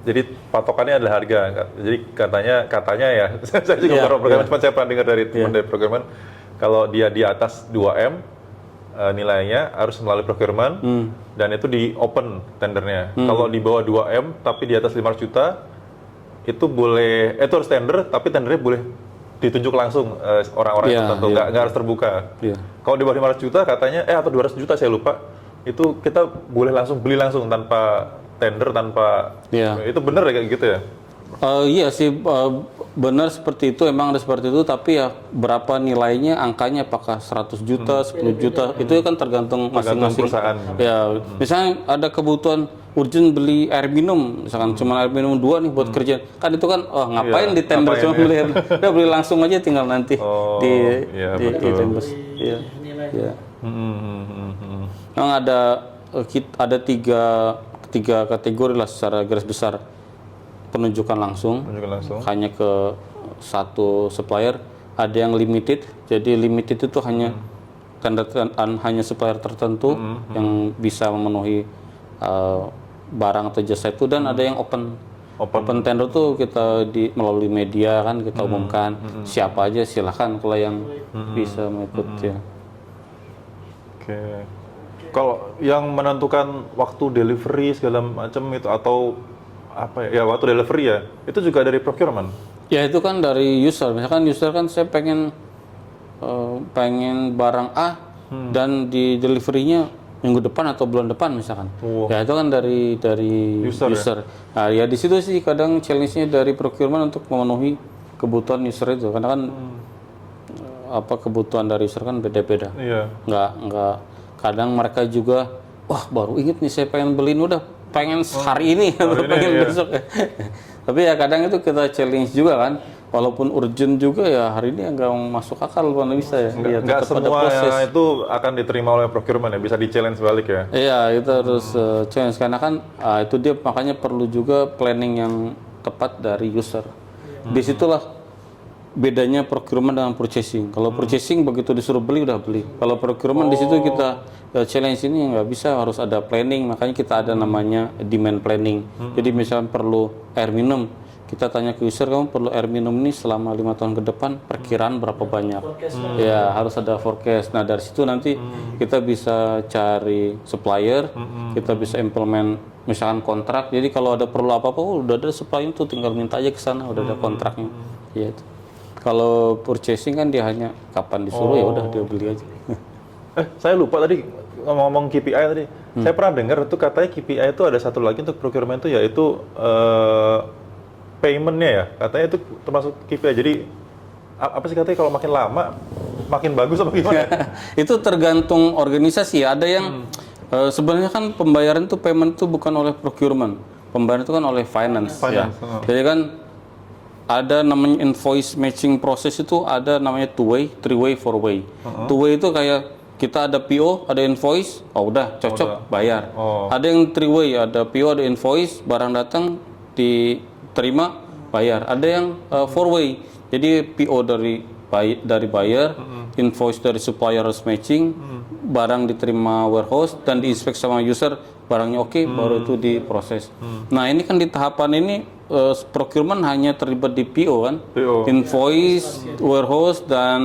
Jadi patokannya adalah harga. Jadi katanya ya, saya juga programmer, cuma saya pernah dengar dari teman dari programmer, kalau dia di atas 2M nilainya harus melalui procurement dan itu di open tendernya. Kalau di bawah 2M tapi di atas 500 juta itu boleh, itu harus tender tapi tendernya boleh ditunjuk langsung orang-orang tertentu, nggak harus terbuka. Kalau di bawah 500 juta katanya, atau 200 juta saya lupa, itu kita boleh beli langsung tanpa tender, tanpa itu benar ya kayak gitu ya? Iya sih, benar seperti itu, emang ada seperti itu, tapi ya berapa nilainya, angkanya apakah 100 juta, 10 juta, itu kan tergantung masing-masing perusahaan. Ya, misalnya ada kebutuhan urgent beli air minum, misalkan cuma air minum 2 nih buat kerjaan, kan itu kan ngapain di tender, cuma beli langsung aja, tinggal nanti di tembus. Memang ada tiga kategori lah secara garis besar. Penunjukan langsung hanya ke satu supplier. Ada yang limited, jadi limited itu hanya hanya supplier tertentu yang bisa memenuhi barang atau jasa itu, dan ada yang open tender tuh kita melalui media kan kita umumkan siapa aja silahkan kalau yang bisa mengikut ya. Kalau yang menentukan waktu delivery segala macam itu atau apa ya, waktu delivery ya, itu juga dari procurement? Ya itu kan dari user. Misalkan user kan saya pengen barang A dan di delivery-nya minggu depan atau bulan depan misalkan. Ya itu kan dari user. Nah ya di situ sih kadang challenge-nya dari procurement untuk memenuhi kebutuhan user itu. Karena kan kebutuhan dari user kan beda-beda. Nggak kadang mereka juga baru inget nih saya pengen beliin, udah pengen hari ini atau ini, pengen iya. besok. Tapi ya kadang itu kita challenge juga kan. Walaupun urgent juga ya hari ini nggak masuk akal mana bisa ya. Iya, Nggak tetap ada semua proses. itu akan diterima oleh procurement ya, bisa di-challenge balik ya. Iya, itu harus challenge karena kan itu dia makanya perlu juga planning yang tepat dari user. Disitulah bedanya procurement dengan purchasing. Kalau purchasing begitu disuruh beli udah beli. Kalau procurement di situ kita challenge ini nggak bisa, harus ada planning. Makanya kita ada namanya demand planning. Jadi misalnya perlu air minum, kita tanya ke user, kamu perlu air minum ini selama 5 tahun ke depan, perkiraan berapa banyak? Forecast-nya. Ya harus ada forecast. Nah dari situ nanti kita bisa cari supplier, kita bisa implement misalkan kontrak. Jadi kalau ada perlu apa-apa, udah ada supplier tuh, tinggal minta aja ke sana, udah ada kontraknya. Ya itu. Kalau purchasing kan dia hanya kapan disuruh ya udah dia beli aja. Saya lupa tadi ngomong-ngomong KPI tadi. Saya pernah dengar tuh katanya KPI itu ada satu lagi untuk procurement itu, yaitu payment-nya ya. Katanya itu termasuk KPI. Jadi apa sih katanya kalau makin lama makin bagus apa gimana? Itu tergantung organisasi ya. Ada yang sebenarnya kan pembayaran itu payment itu bukan oleh procurement. Pembayaran itu kan oleh finance. Ya. Jadi kan ada namanya invoice matching process, itu ada namanya two way, three way, four way. Two way itu kayak kita ada PO, ada invoice, oh udah cocok bayar. Ada yang three way, ada PO, ada invoice, barang datang diterima bayar. Ada yang four way, jadi PO dari buyer, invoice dari supplier harus matching, barang diterima warehouse dan diinspek sama user, barangnya oke, baru itu diproses. Nah ini kan di tahapan ini procurement hanya terlibat di PO kan, invoice, warehouse dan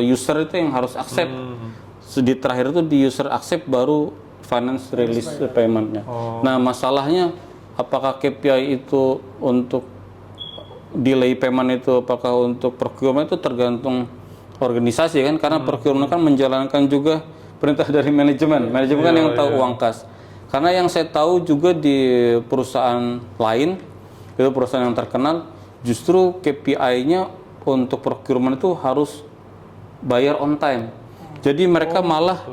user itu yang harus accept. Di terakhir itu di user accept baru finance release paymentnya. Nah masalahnya apakah KPI itu untuk delay payment itu apakah untuk procurement itu tergantung organisasi kan, karena procurement kan menjalankan juga perintah dari manajemen kan yang tahu uang kas. Karena yang saya tahu juga di perusahaan lain, itu perusahaan yang terkenal, justru KPI-nya untuk procurement itu harus bayar on time. Jadi mereka malah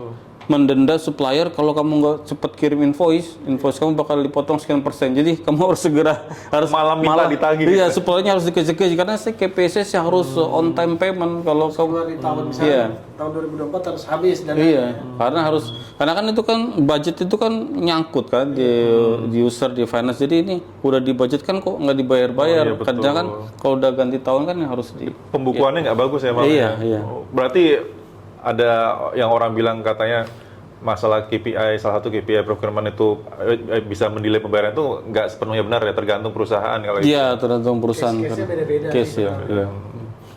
mendenda supplier kalau kamu nggak cepat kirim invoice kamu bakal dipotong sekian persen. Jadi kamu harus segera harus minta ditagih. Iya, suppliernya harus dikejar-kejar karena KPSS harus on time payment kalau kamu Di tahun misalnya tahun 2024 harus habis dan karena kan itu kan budget itu kan nyangkut kan di user di finance. Jadi ini udah dibudgetkan kok nggak dibayar-bayar. Kadang kan kalau udah ganti tahun kan harus pembukuannya nggak bagus ya malah. Iya. Berarti ada yang orang bilang katanya masalah KPI, salah satu KPI procurement itu bisa mendelay pembayaran itu nggak sepenuhnya benar ya, tergantung perusahaan kalau itu. Iya, tergantung perusahaan. Case-nya beda-beda. Case ya.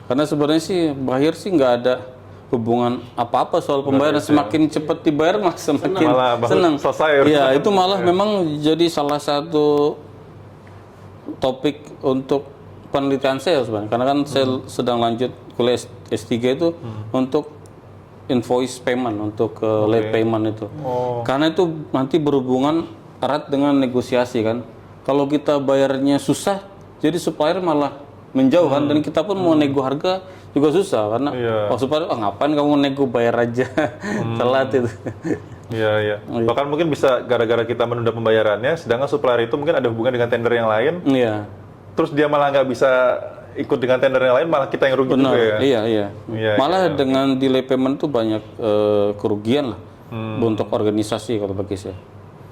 Karena sebenarnya sih buyer sih nggak ada hubungan apa-apa soal pembayaran. Semakin cepat dibayar semakin senang. Selesai. Iya, itu malah memang jadi salah satu topik untuk penelitian saya sebenarnya. Karena kan saya sedang lanjut kuliah S3 itu untuk invoice payment, untuk late payment itu. Karena itu nanti berhubungan erat dengan negosiasi kan. Kalau kita bayarnya susah, jadi supplier malah menjauh kan, dan kita pun mau nego harga juga susah karena supplier ngapain kamu nego, bayar aja. Telat itu. Iya. Bahkan mungkin bisa gara-gara kita menunda pembayarannya, sedangkan supplier itu mungkin ada hubungan dengan tender yang lain. Iya. Terus dia malah nggak bisa ikut dengan tender yang lain, malah kita yang rugi juga ya. Iya. Malah dengan delay payment tuh banyak kerugian lah untuk organisasi kalau bagi saya.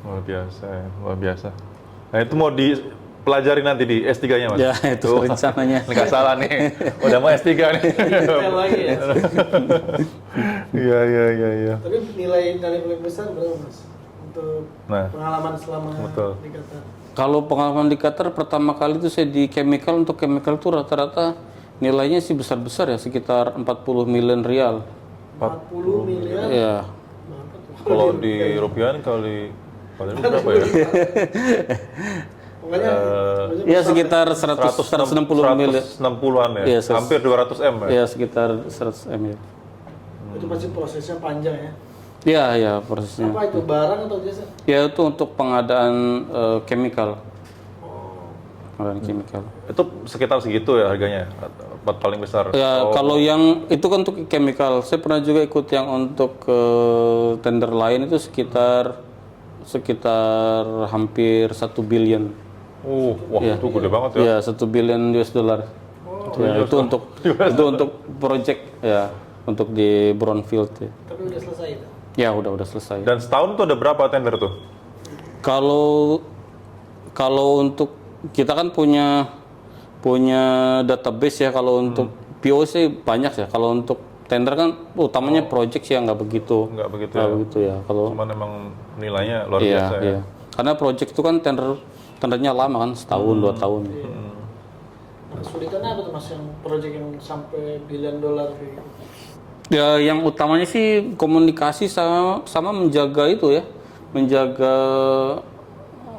Luar biasa. Nah itu mau dipelajari nanti di S3-nya Mas? Ya itu rencananya. Nggak salah nih, udah mau S3 nih. Detail lagi ya. Iya. Tapi nilai paling besar berapa Mas untuk pengalaman selama di Qatar? Kalau pengalaman di Qatar pertama kali itu saya di chemical, untuk chemical itu rata-rata nilainya sih besar-besar ya, sekitar 40 miliar rial. 40 miliar? Iya. Kalau di rupiah kali berapa ya? Pokoknya Ya sekitar 160 miliar. 160-an ya? Iya, Hampir 200 M ya? Iya sekitar 100 M ya. itu pasti prosesnya panjang ya. Iya prosesnya. Apa itu, barang atau jasa? Ya itu untuk pengadaan chemical. Pengadaan chemical. Itu sekitar segitu ya harganya? Paling besar? Ya kalau yang itu kan untuk chemical. Saya pernah juga ikut yang untuk tender lain itu sekitar sekitar hampir 1 billion. Wah Iya. itu gede banget ya. Ya, 1 billion US dollar. Ya, itu untuk project ya, untuk di brownfield ya. Tapi udah selesai itu. Ya, udah selesai. Dan setahun tuh ada berapa tender tuh? Kalau untuk kita kan punya database ya, kalau untuk PO sih banyak ya. Kalau untuk tender kan utamanya project sih nggak begitu. Nggak begitu Nggak ya. begitu ya. Kalau Cuman emang nilainya luar iya, biasa ya. iya. Karena project itu kan tendernya lama kan, setahun 2 tahun. Nah, kesulitannya apa tuh Mas yang project yang sampai billion dollar kayak gitu? Ya, yang utamanya sih komunikasi sama menjaga itu ya, menjaga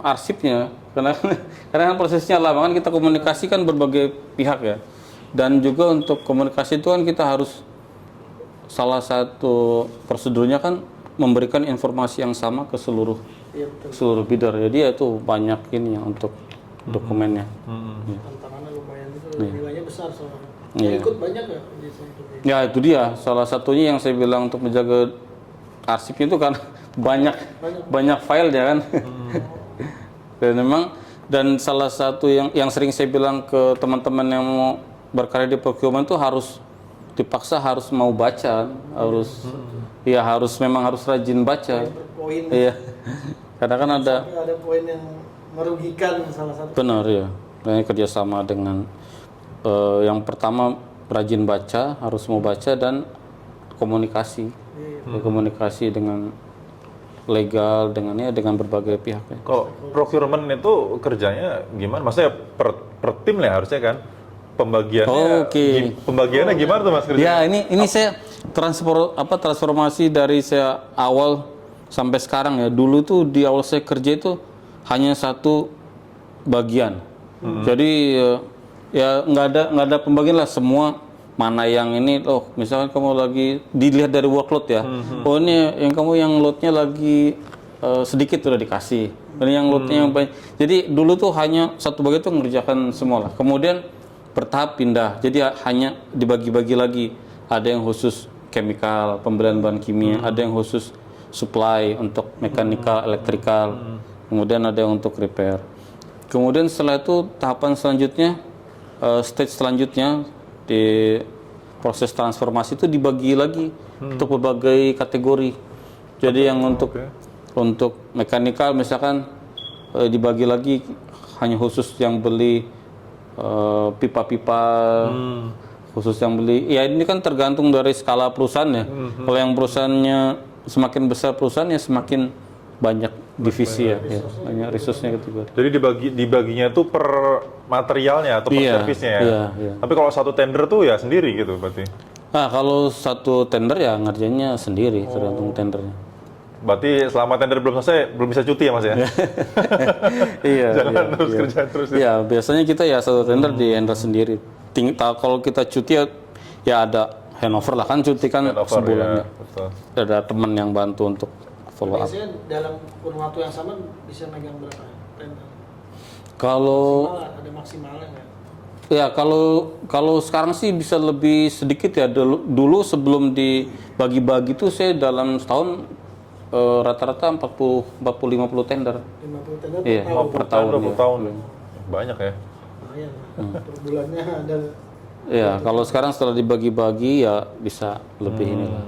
arsipnya. Karena kan prosesnya lama kan, kita komunikasikan berbagai pihak ya. Dan juga untuk komunikasi itu kan kita harus, salah satu prosedurnya kan memberikan informasi yang sama ke seluruh Iya betul. bidder. Jadi ya itu banyak ini ya untuk dokumennya. Tantangannya lumayan itu, nilainya besar soalnya. Iya. Ikut banyak nggak di sana? Ya itu dia salah satunya yang saya bilang untuk menjaga arsipnya itu kan banyak filenya kan. Dan memang, dan salah satu yang sering saya bilang ke teman-teman yang mau berkarya di procurement itu harus dipaksa harus mau baca, memang harus rajin baca. Poin. Iya. Karena kan ada Poin yang merugikan salah satu. benar ya. Dan kerjasama dengan yang pertama rajin baca, harus mau baca, dan komunikasi. Komunikasi dengan legal, dengan berbagai pihak ya. Kalau procurement itu kerjanya gimana? Maksudnya per tim lah harusnya kan? Pembagiannya pembagiannya gimana tuh Mas kerjanya? Ya, ini saya transformasi dari saya awal sampai sekarang ya. Dulu tuh di awal saya kerja itu hanya satu bagian. Jadi ya nggak ada pembagian lah, semua mana yang ini, misalkan kamu lagi dilihat dari workload ya. Oh ini yang loadnya lagi sedikit udah dikasih. Dan yang loadnya yang banyak. Jadi dulu tuh hanya satu bagian tuh mengerjakan semua lah. Kemudian bertahap pindah. Jadi hanya dibagi-bagi lagi. Ada yang khusus chemical, pembelian bahan kimia, ada yang khusus supply untuk mechanical, electrical. Kemudian ada yang untuk repair. Kemudian setelah itu tahapan selanjutnya, stage selanjutnya di proses transformasi itu dibagi lagi untuk berbagai kategori. Jadi yang untuk mechanical misalkan dibagi lagi hanya khusus yang beli pipa-pipa, khusus yang beli. Ya ini kan tergantung dari skala perusahaan ya. Kalau yang perusahaannya semakin besar perusahaannya semakin banyak divisi ya, banyak resource-nya gitu. Jadi dibaginya tuh per materialnya atau per servisnya ya. Iya. Tapi kalau satu tender tuh ya sendiri gitu berarti. Nah, kalau satu tender ya ngerjainnya sendiri, tergantung tendernya. Berarti selama tender belum selesai belum bisa cuti ya Mas ya? Iya. Jangan terus kerja terus. Iya, biasanya kita ya satu tender di handle sendiri. Kalau kita cuti ya ada handover lah, kan cuti kan sebulan. Ya, betul. Ada teman yang bantu untuk follow up. Biasanya dalam kurun waktu yang sama bisa megang berapa tender? Kalau Ada maksimalnya nggak? ya kalau sekarang sih bisa lebih sedikit ya. Dulu sebelum dibagi-bagi tuh saya dalam setahun rata-rata 40-50 tender. 50 tender Iya, per tahun. 20 tahun. Banyak ya. lumayan lah. Per bulannya ada. Ya, kalau sekarang setelah dibagi-bagi ya bisa lebih inilah.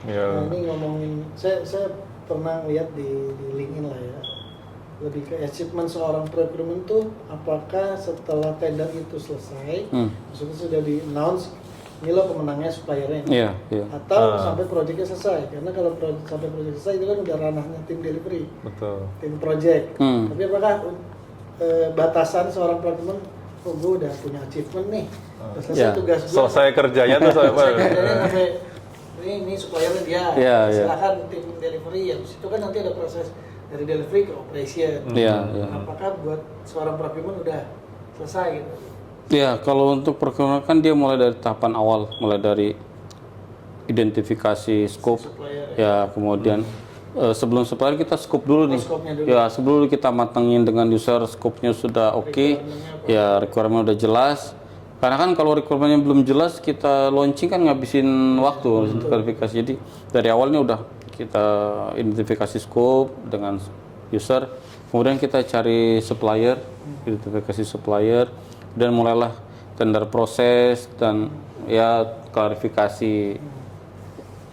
Ya. Nah, ini ngomongin, saya pernah lihat di LinkedIn lah ya, lebih ke achievement seorang procurement tuh apakah setelah tender itu selesai, maksudnya sudah di announce ini loh pemenangnya suppliernya, Iya. atau sampai proyeknya selesai, karena kalau sampai proyek selesai itu kan udah ranahnya tim delivery, Betul. tim project. Tapi apakah batasan seorang procurement, oh gue udah punya achievement nih, udah selesai tugas gue, Selesai kerjanya tuh sampai ini suppliernya dia, Iya. silakan tim delivery ya. Terus itu kan nanti ada proses dari delivery ke operation. Iya. Apakah buat seorang procurement udah selesai gitu? Ya, kalau untuk procurement kan dia mulai dari tahapan awal, mulai dari identifikasi scope, Supplier. ya kemudian sebelum supplier kita scope dulu nih. Scope-nya dulu. Ya, sebelum kita matengin dengan user, scope-nya sudah oke, ya requirement udah jelas. Karena kan kalau requirement-nya belum jelas, kita launching kan ngabisin waktu untuk verifikasi. Jadi dari awalnya udah kita identifikasi scope dengan user, kemudian kita cari supplier, identifikasi supplier, dan mulailah tender proses dan ya klarifikasi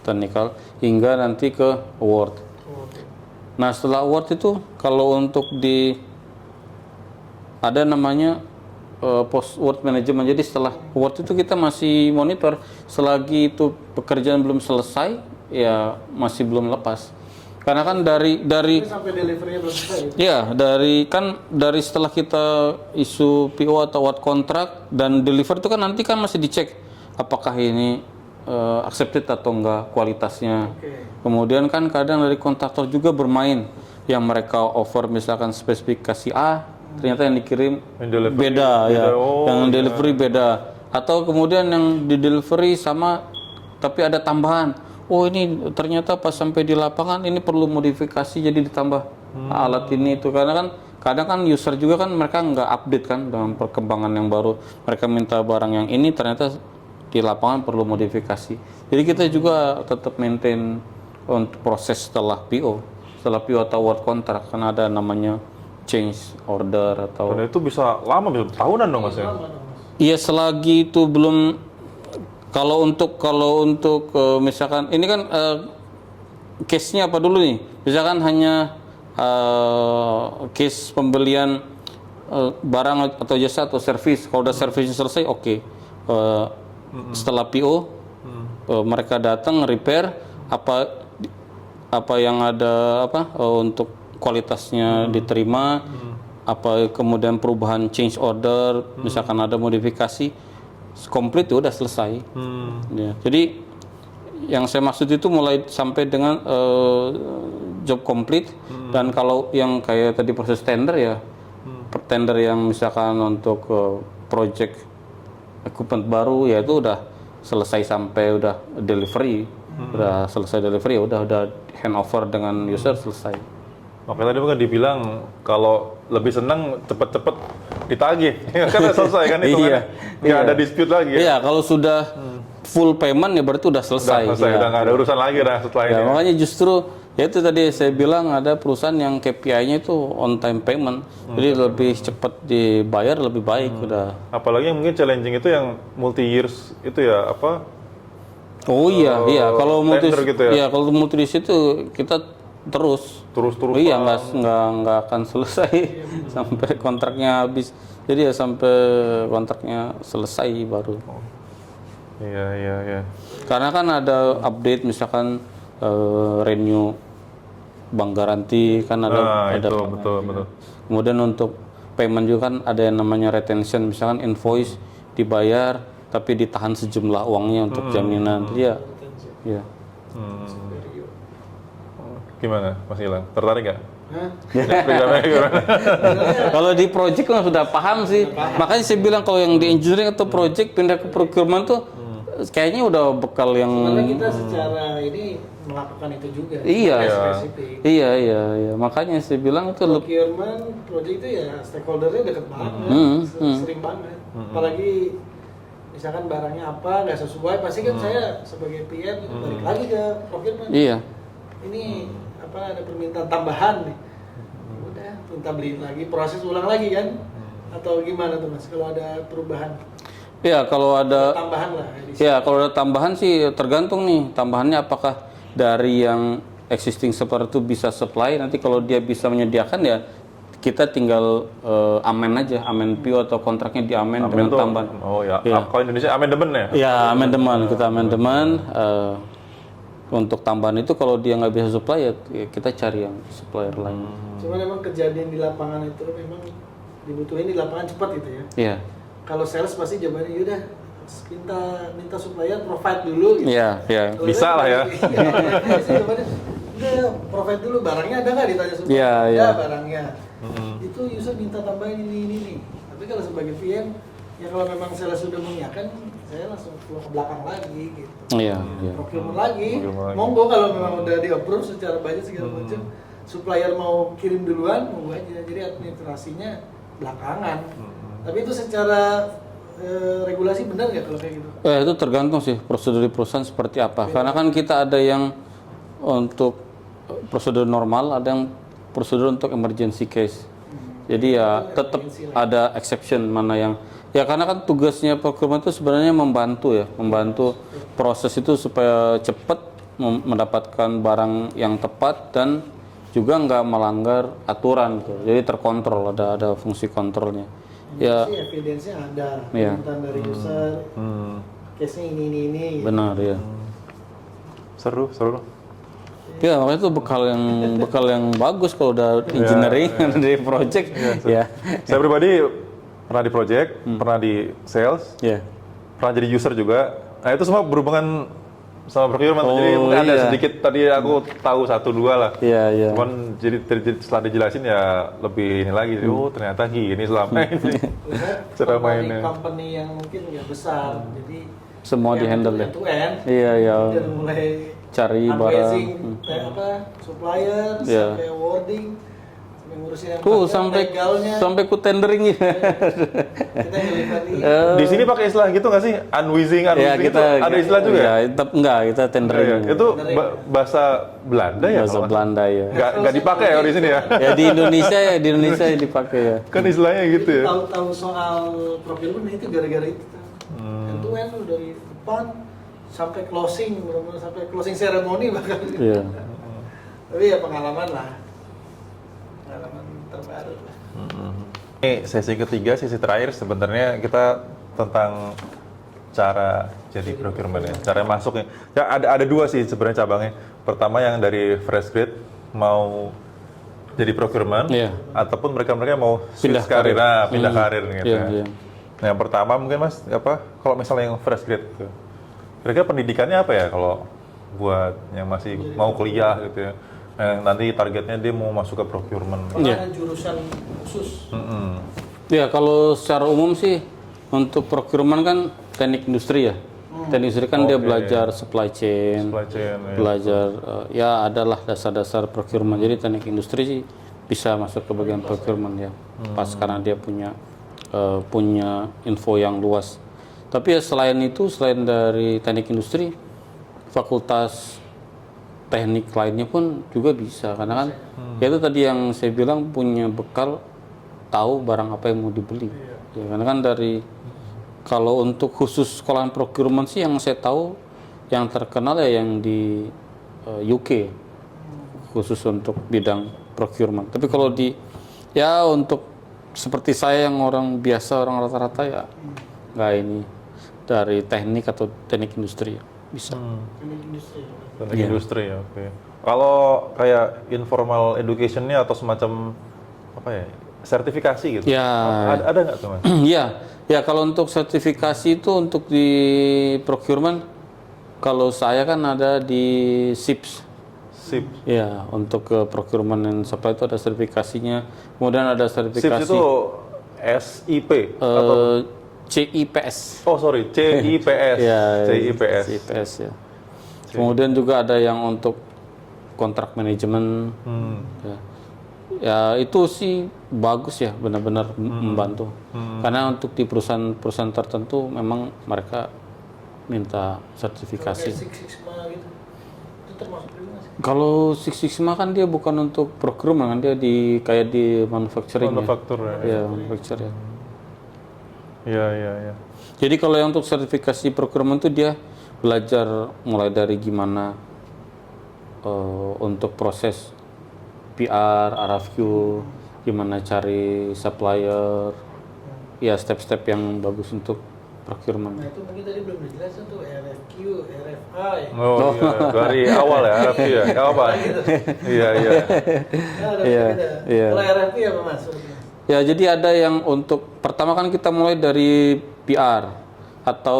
teknikal hingga nanti ke award. Nah setelah award itu kalau untuk ada namanya post award management. Jadi setelah award itu kita masih monitor selagi itu pekerjaan belum selesai ya masih belum lepas. Karena kan dari sampai delivery-nya belum selesai. ya dari setelah kita isu PO atau award kontrak dan deliver itu kan nanti kan masih dicek apakah ini accepted atau enggak kualitasnya. Kemudian kan kadang dari kontraktor juga bermain yang mereka offer misalkan spesifikasi A ternyata yang dikirim beda ya, yang delivery beda, atau kemudian yang di delivery sama tapi ada tambahan. Oh ini ternyata pas sampai di lapangan ini perlu modifikasi jadi ditambah alat ini itu, karena kan kadang kan user juga kan mereka nggak update kan dengan perkembangan yang baru, mereka minta barang yang ini ternyata di lapangan perlu modifikasi. Jadi kita juga tetap maintain untuk proses setelah PO atau award kontrak, karena ada namanya change order atau Dan itu bisa lama, bisa tahunan dong Mas ya? iya selagi itu belum. Kalau untuk misalkan ini kan case-nya apa dulu nih? Misalkan hanya case pembelian barang atau jasa atau servis. Kalau udah servisnya selesai, oke. Setelah PO mereka datang repair apa yang ada untuk kualitasnya diterima, apa kemudian perubahan change order, misalkan ada modifikasi, komplit itu udah selesai. Ya. Jadi yang saya maksud itu mulai sampai dengan job complete, dan kalau yang kayak tadi proses tender ya, tender yang misalkan untuk project equipment baru ya itu udah selesai sampai udah delivery, udah selesai delivery ya udah handover dengan user selesai. Makanya tadi kan dibilang kalau lebih senang cepet-cepet ditagih, kan udah selesai kan itu kan, nggak ada dispute lagi. Iya, kalau sudah full payment ya berarti udah selesai. Udah nggak ada urusan lagi setelah ini. Makanya justru ya itu tadi saya bilang ada perusahaan yang KPI-nya itu on time payment, jadi lebih cepat dibayar lebih baik udah. Apalagi yang mungkin challenging itu yang multi years itu ya apa? Oh iya, kalau multi gitu ya? Iya, kalau multi years itu kita terus. Iya, nggak akan selesai sampai kontraknya habis. Jadi ya sampai kontraknya selesai baru. Iya. Karena kan ada update misalkan renew bank garansi kan ada itu, betul. Kemudian untuk payment juga kan ada yang namanya retention, misalkan invoice dibayar tapi ditahan sejumlah uangnya untuk jaminan. Iya. Gimana Mas Ilham? Tertarik nggak? Kalau di project kan sudah paham sih. Makanya saya bilang kalau yang di engineering atau project pindah ke procurement tuh kayaknya udah bekal yang. Karena kita secara ini melakukan itu juga. Iya. Spesifik. Iya. Makanya saya bilang itu Procurement project itu ya stakeholdernya deket banget, sering banget. Apalagi misalkan barangnya apa nggak sesuai, pasti kan saya sebagai PM balik lagi ke procurement. Iya. Ini ada permintaan tambahan nih, udah minta beliin lagi, proses ulang lagi kan, atau gimana tuh Mas kalau ada perubahan? Ya kalau ada tambahan lah. Ya kalau ada tambahan sih tergantung nih tambahannya apakah dari yang existing supplier itu bisa supply, nanti kalau dia bisa menyediakan ya kita tinggal amen aja, amen PO atau kontraknya di amen dengan tambahan. Oh ya. Kalau Indonesia amandemen ya? Ya amandemen, kita amandemen. Untuk tambahan itu kalau dia nggak bisa supply ya kita cari yang supplier lain. Cuma memang kejadian di lapangan itu memang dibutuhin di lapangan cepat gitu ya. Iya. Kalau sales pasti jawabannya yaudah minta supplier provide dulu gitu. Iya. Bisa lah ya. Jawabannya udah provide dulu, barangnya ada nggak, ditanya supplier. Iya. Barangnya. Itu user minta tambahin ini. Tapi kalau sebagai PM ya kalau memang sales sudah mengiyakan, saya langsung keluar ke belakang lagi gitu. Iya. Procurement lagi. Monggo kalau memang udah di-approve secara budget segala macam, supplier mau kirim duluan, monggo aja. Jadi administrasinya belakangan. Tapi itu secara regulasi benar nggak kalau kayak gitu? Itu tergantung sih prosedur di perusahaan seperti apa. Karena kan kita ada yang untuk prosedur normal, ada yang prosedur untuk emergency case. Jadi ya tetap ada exception mana yang ya, karena kan tugasnya procurement itu sebenarnya membantu proses itu supaya cepat mendapatkan barang yang tepat dan juga nggak melanggar aturan tuh. Jadi terkontrol, ada fungsi kontrolnya. Ya, evidence-nya ada, Iya. permintaan dari user, case-nya ini. benar ya. Seru. Ya, makanya itu bekal yang bagus kalau udah engineering dari project. Ya. Saya pribadi pernah di project, pernah di sales, Ya. pernah jadi user juga. Nah itu semua berhubungan sama procurement. Oh, Jadi mungkin ada iya. sedikit tadi aku tahu 1-2 lah. Iya. Cuman jadi setelah dijelasin ya lebih ini lagi. Oh ternyata gini selama ini cara mainnya. Company yang mungkin nggak besar, jadi Semua di-handle ya. end to end. Iya. Dari mulai Cari fundraising, barang. supplier, Iya. sampai awarding, sampai ngurusin yang Tuh pakai, sampai legalnya, ku tendering ya. kita delivery. Di sini pakai istilah gitu nggak sih? Unwheezing Ya, gitu? Ada istilah juga? Ya, enggak, kita tendering. Iya, itu bahasa Belanda ya? Bahasa kalau nggak Belanda ya. salah? Nggak dipakai ya di sini ya? Ya di Indonesia ya dipakai ya. Kan istilahnya gitu ya? Tahu soal procurement itu gara-gara itu. End to end lu dari depan sampai closing, benar-benar sampai closing ceremony bahkan. Iya. Tapi ya pengalaman terbaru lah. Ini sesi ketiga, sesi terakhir sebenarnya kita tentang cara jadi procurement ya, cara masuknya. Ya ada dua sih sebenarnya cabangnya. Pertama yang dari fresh grade mau jadi procurement, Iya. ataupun mereka mau Pindah switch karir, karir. pindah karir gitu Iya, ya. iya. Nah, yang pertama mungkin Mas, kalau misalnya yang fresh grade gitu, kira-kira pendidikannya apa ya kalau buat yang masih mau kuliah gitu ya, nanti targetnya dia mau masuk ke procurement. Ada jurusan khusus. Ya, kalau secara umum sih untuk procurement kan teknik industri ya. Teknik industri kan dia belajar supply chain, Supply chain, ya. belajar ya adalah dasar-dasar procurement. Jadi teknik industri sih bisa masuk ke bagian procurement ya. Pas karena dia punya info yang luas. Tapi ya selain dari teknik industri, fakultas teknik lainnya pun juga bisa, karena kan ya itu tadi yang saya bilang punya bekal tahu barang apa yang mau dibeli. Ya, karena kan kalau untuk khusus sekolahan procurement sih yang saya tahu yang terkenal ya yang di UK khusus untuk bidang procurement. Tapi kalau untuk seperti saya yang orang biasa, orang rata-rata ya nggak ini dari teknik atau teknik industri ya bisa. Teknik industri ya, oke. Kalau kayak informal education-nya atau semacam sertifikasi gitu? Ya. Ada nggak tuh Mas? Ya kalau untuk sertifikasi itu untuk di procurement, kalau saya kan ada di SIPS. SIP. Ya, untuk ke procurement and supply itu ada sertifikasinya. Kemudian ada sertifikasi SIP itu SIP atau CIPS. oh sorry CIPS. Ya, CIPS. CIPS ya. Kemudian juga ada yang untuk kontrak manajemen. Ya itu sih bagus ya, benar-benar membantu. Karena untuk di perusahaan tertentu memang mereka minta sertifikasi. Six Sigma gitu. Itu termasuk juga nggak sih? Kalau Six Sigma kan dia bukan untuk procurement, kan dia kayak di manufacturing Manufaktur ya. ya. Ya, manufacturing. Iya. Jadi kalau yang untuk sertifikasi procurement itu dia belajar mulai dari gimana untuk proses PR, RFQ, gimana cari supplier, ya step-step yang bagus untuk procurement. Nah itu mungkin tadi belum dijelasin tuh RFQ, RFA ya. Oh iya, dari awal ya RFQ ya. Apa? Iya. Nah, ada beda. iya. Kalau RFP apa Mas? Ya jadi ada yang untuk pertama kan kita mulai dari PR atau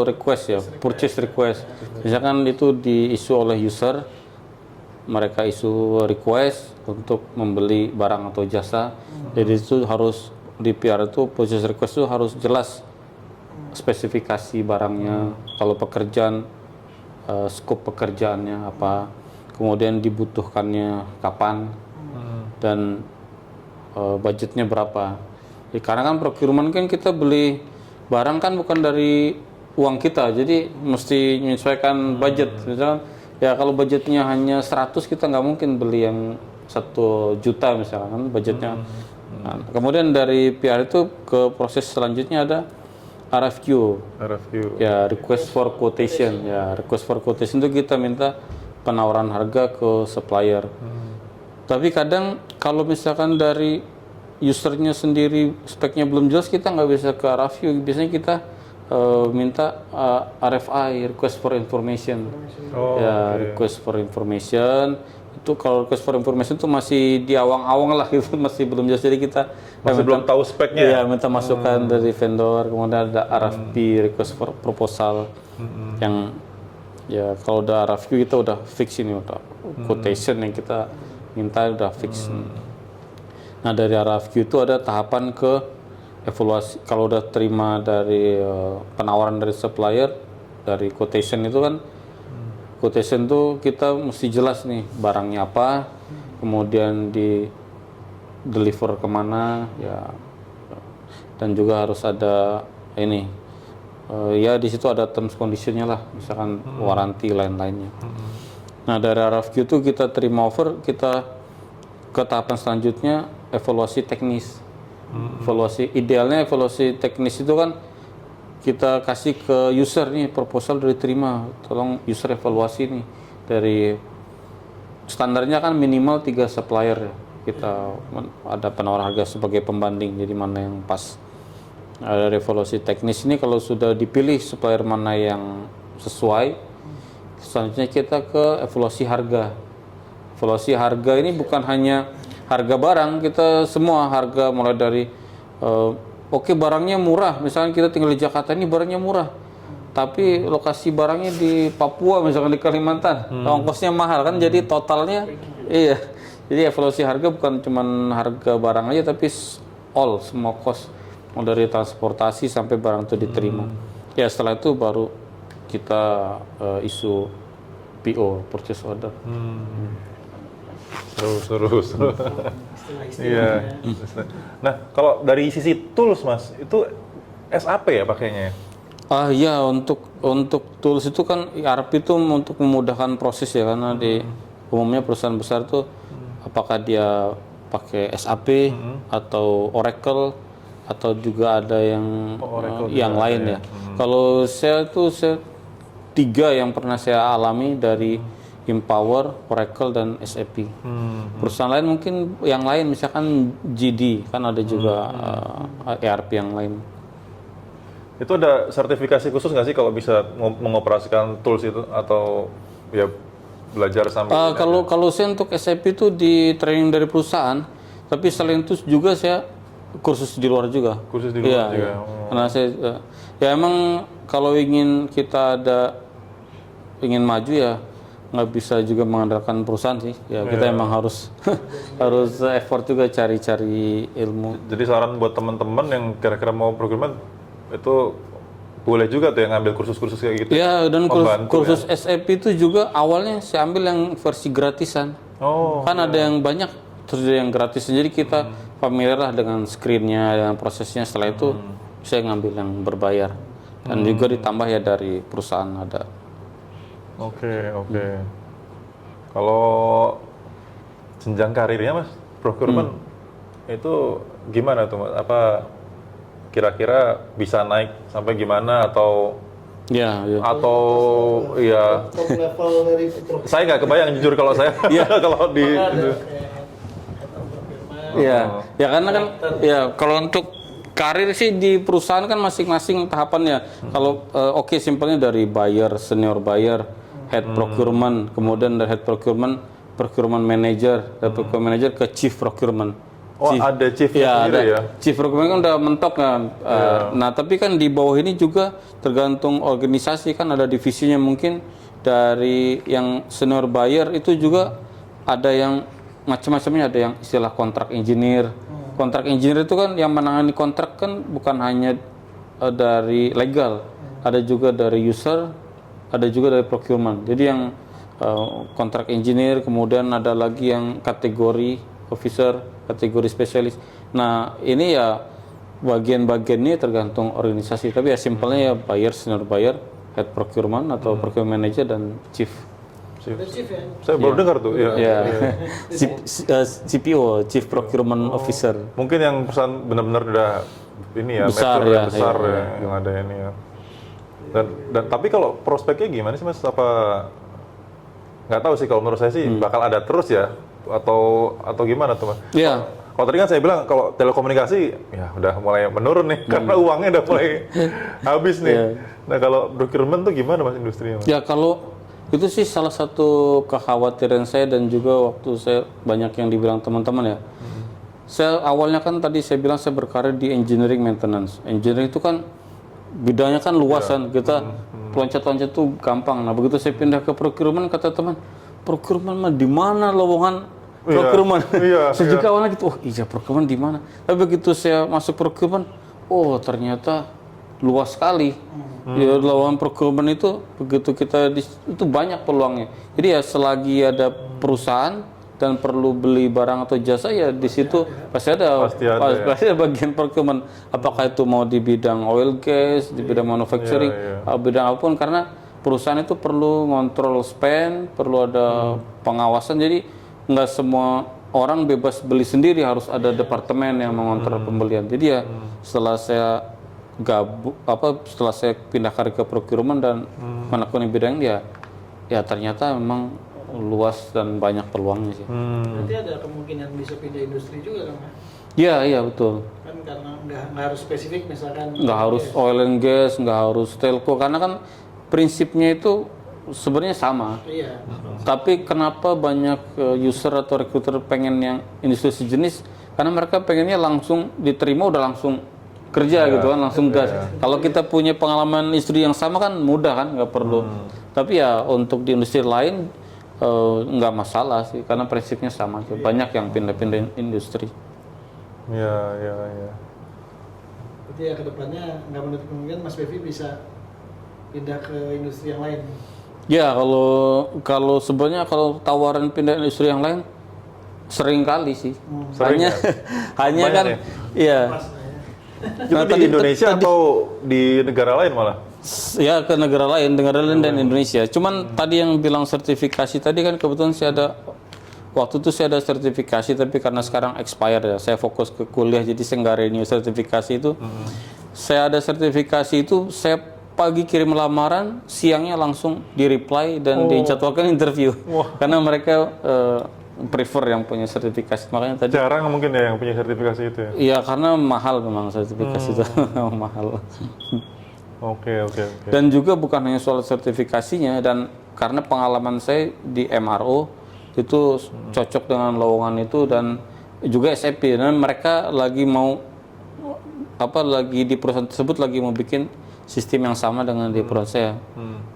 request ya, purchase request. Misalkan itu diisu oleh user, mereka isu request untuk membeli barang atau jasa. Jadi itu harus di PR itu purchase request itu harus jelas spesifikasi barangnya, kalau pekerjaan scope pekerjaannya apa, kemudian dibutuhkannya kapan dan budgetnya berapa. Ya, karena kan procurement kan kita beli barang kan bukan dari uang kita, jadi mesti menyesuaikan budget. Misalkan Ya kalau budgetnya hanya 100 kita nggak mungkin beli yang 1 juta misalkan budgetnya. Nah, kemudian dari PR itu ke proses selanjutnya ada RFQ. Ya, request for quotation. Ya, request for quotation itu kita minta penawaran harga ke supplier. Tapi kadang kalau misalkan dari usernya sendiri speknya belum jelas, kita nggak bisa ke RFQ. Biasanya kita minta RFI, request for information. Request for information itu, kalau request for information itu masih di awang-awang lah gitu, masih belum jelas, jadi kita masih belum tahu speknya. Iya, minta masukan dari vendor. Kemudian ada RFP, request for proposal, yang ya kalau udah RFQ kita udah fix ini, udah quotation yang kita minta udah fix. Nah dari RFQ itu ada tahapan ke evaluasi. Kalau udah terima dari penawaran dari supplier, dari quotation itu kan, quotation tuh kita mesti jelas nih barangnya apa, kemudian di deliver kemana ya, dan juga harus ada ini ya di situ ada terms conditionnya lah, misalkan warranty lain-lainnya. Nah dari RFQ itu kita terima offer, kita ke tahapan selanjutnya evaluasi teknis. Idealnya evaluasi teknis itu kan kita kasih ke user nih, proposal udah diterima, tolong user evaluasi nih. Dari standarnya kan minimal 3 supplier ya. Kita ada penawar harga sebagai pembanding, jadi mana yang pas. Ada evaluasi teknis ini, kalau sudah dipilih supplier mana yang sesuai, selanjutnya kita ke evaluasi harga. Evaluasi harga ini bukan hanya harga barang, kita semua harga mulai dari oke, barangnya murah, misalnya kita tinggal di Jakarta ini barangnya murah, tapi lokasi barangnya di Papua misalkan, di Kalimantan, ongkosnya mahal kan, jadi totalnya iya. Jadi evaluasi harga bukan cuman harga barang aja, tapi semua cost, mulai dari transportasi sampai barang itu diterima. Ya setelah itu baru kita isu PO, purchase order. Seru. Iya. Nah, kalau dari sisi tools, Mas, itu SAP ya pakainya? Iya, untuk tools itu kan ERP itu untuk memudahkan proses ya, karena di umumnya perusahaan besar tuh apakah dia pakai SAP atau Oracle atau juga ada yang lain ya. Kalau saya 3 yang pernah saya alami dari Empower, Oracle, dan SAP. Perusahaan lain mungkin yang lain, misalkan GD, kan ada juga ERP yang lain. Itu ada sertifikasi khusus nggak sih kalau bisa mengoperasikan tools itu, atau ya belajar sambil? Kalau saya untuk SAP itu di training dari perusahaan, tapi selain itu juga saya kursus di luar juga. Kursus di luar juga. Karena saya ya emang kalau ingin maju ya nggak bisa juga mengandalkan perusahaan sih ya, kita emang harus effort juga cari ilmu. Jadi saran buat teman-teman yang kira-kira mau procurement itu boleh juga tuh yang ngambil kursus-kursus kayak gitu ya, dan kursus ya? SAP itu juga awalnya saya ambil yang versi gratisan, kan ada yang banyak, terus ada yang gratis, jadi kita familiar lah dengan screen-nya, dengan prosesnya. Setelah itu saya ngambil yang berbayar, dan juga ditambah ya dari perusahaan ada. Oke. Kalau jenjang karirnya, Mas, procurement itu gimana tuh, Mas? Apa kira-kira bisa naik sampai gimana, atau atau ya level dari saya nggak kebayang jujur kalau saya kalau di ya karena kan ya kalau untuk karir sih di perusahaan kan masing-masing tahapannya. Kalau simpelnya dari buyer, senior buyer, head procurement, kemudian dari head procurement manager, dari procurement manager ke chief procurement. Ada chiefnya sendiri ya? Chief procurement kan udah mentok kan. Nah tapi kan di bawah ini juga tergantung organisasi, kan ada divisinya, mungkin dari yang senior buyer itu juga ada yang macam-macamnya, ada yang istilah kontrak engineer. Kontrak engineer itu kan yang menangani kontrak kan bukan hanya dari legal, ada juga dari user, ada juga dari procurement. Jadi yang kontrak engineer, kemudian ada lagi yang kategori officer, kategori spesialis. Nah ini ya bagian-bagian ini tergantung organisasi, tapi ya simpelnya ya buyer, senior buyer, head procurement atau procurement manager, dan chief Ada chief ya. Saya baru dengar tuh. Ya. Ya, CPO, Chief Procurement Officer. Mungkin yang perusahaan benar-benar udah ini ya, Besar mature, ya, besar iya, ya, yang ada ini ya. Dan tapi kalau prospeknya gimana sih Mas? Apa nggak tahu sih, kalau menurut saya sih bakal ada terus ya, atau gimana tuh Mas? Iya. Kalau tadi kan saya bilang kalau telekomunikasi ya udah mulai menurun nih karena uangnya udah mulai habis nih. Iya. Nah kalau procurement tuh gimana Mas industrinya Mas? Ya kalau itu sih salah satu kekhawatiran saya, dan juga waktu saya banyak yang dibilang teman-teman ya. Saya awalnya kan tadi saya bilang saya berkarir di engineering maintenance. Engineering itu kan bidangnya kan luas kan, kita loncat-loncat tuh gampang. Nah begitu saya pindah ke procurement, kata teman, procurement mah di mana lowongan procurement? Saya juga awalnya gitu, oh iya procurement di mana? Tapi begitu saya masuk procurement, oh ternyata luas sekali. Ya, lowongan procurement itu begitu kita itu banyak peluangnya. Jadi ya selagi ada perusahaan dan perlu beli barang atau jasa, ya di situ pasti ada bagian procurement. Apakah itu mau di bidang oil gas, di bidang manufacturing, bidang apapun, karena perusahaan itu perlu ngontrol spend, perlu ada pengawasan. Jadi nggak semua orang bebas beli sendiri, harus ada departemen yang mengontrol pembelian. Jadi ya setelah saya setelah saya pindah karir ke procurement dan menekuni bidang dia, ya ternyata memang luas dan banyak peluangnya sih. Berarti ada kemungkinan bisa pindah industri juga kan? Iya betul. Kan karena nggak harus spesifik, misalkan Nggak harus oil and gas, nggak harus telco, karena kan prinsipnya itu sebenarnya sama. Iya. Tapi kenapa banyak user atau recruiter pengen yang industri sejenis? Karena mereka pengennya langsung diterima, udah langsung kerja gitu kan, langsung gas. Kalau kita punya pengalaman industri yang sama kan mudah kan, nggak perlu. Tapi ya untuk di industri lain nggak masalah sih, karena prinsipnya sama. Banyak yang pindah-pindah industri. Iya. Berarti ya kedepannya nggak menutup kemungkinan Mas Bevi bisa pindah ke industri yang lain. Ya kalau sebenarnya kalau tawaran pindah industri yang lain sering kali sih. Hanya kan, iya. Itu di Indonesia atau di negara lain malah? Ya ke negara lain dan Indonesia. Cuman tadi yang bilang sertifikasi tadi kan kebetulan waktu itu saya ada sertifikasi, tapi karena sekarang expired ya, saya fokus ke kuliah jadi saya nggak renew sertifikasi itu. Saya ada sertifikasi itu, saya pagi kirim lamaran, siangnya langsung di-reply dan dijadwalkan interview. Karena mereka prefer yang punya sertifikasi, makanya tadi jarang mungkin ya yang punya sertifikasi itu ya. Iya, karena mahal memang sertifikasi itu. Mahal. Oke. Dan juga bukan hanya soal sertifikasinya, dan karena pengalaman saya di MRO itu cocok dengan lowongan itu, dan juga SAP, dan mereka lagi di perusahaan tersebut lagi mau bikin sistem yang sama dengan di perusahaan saya.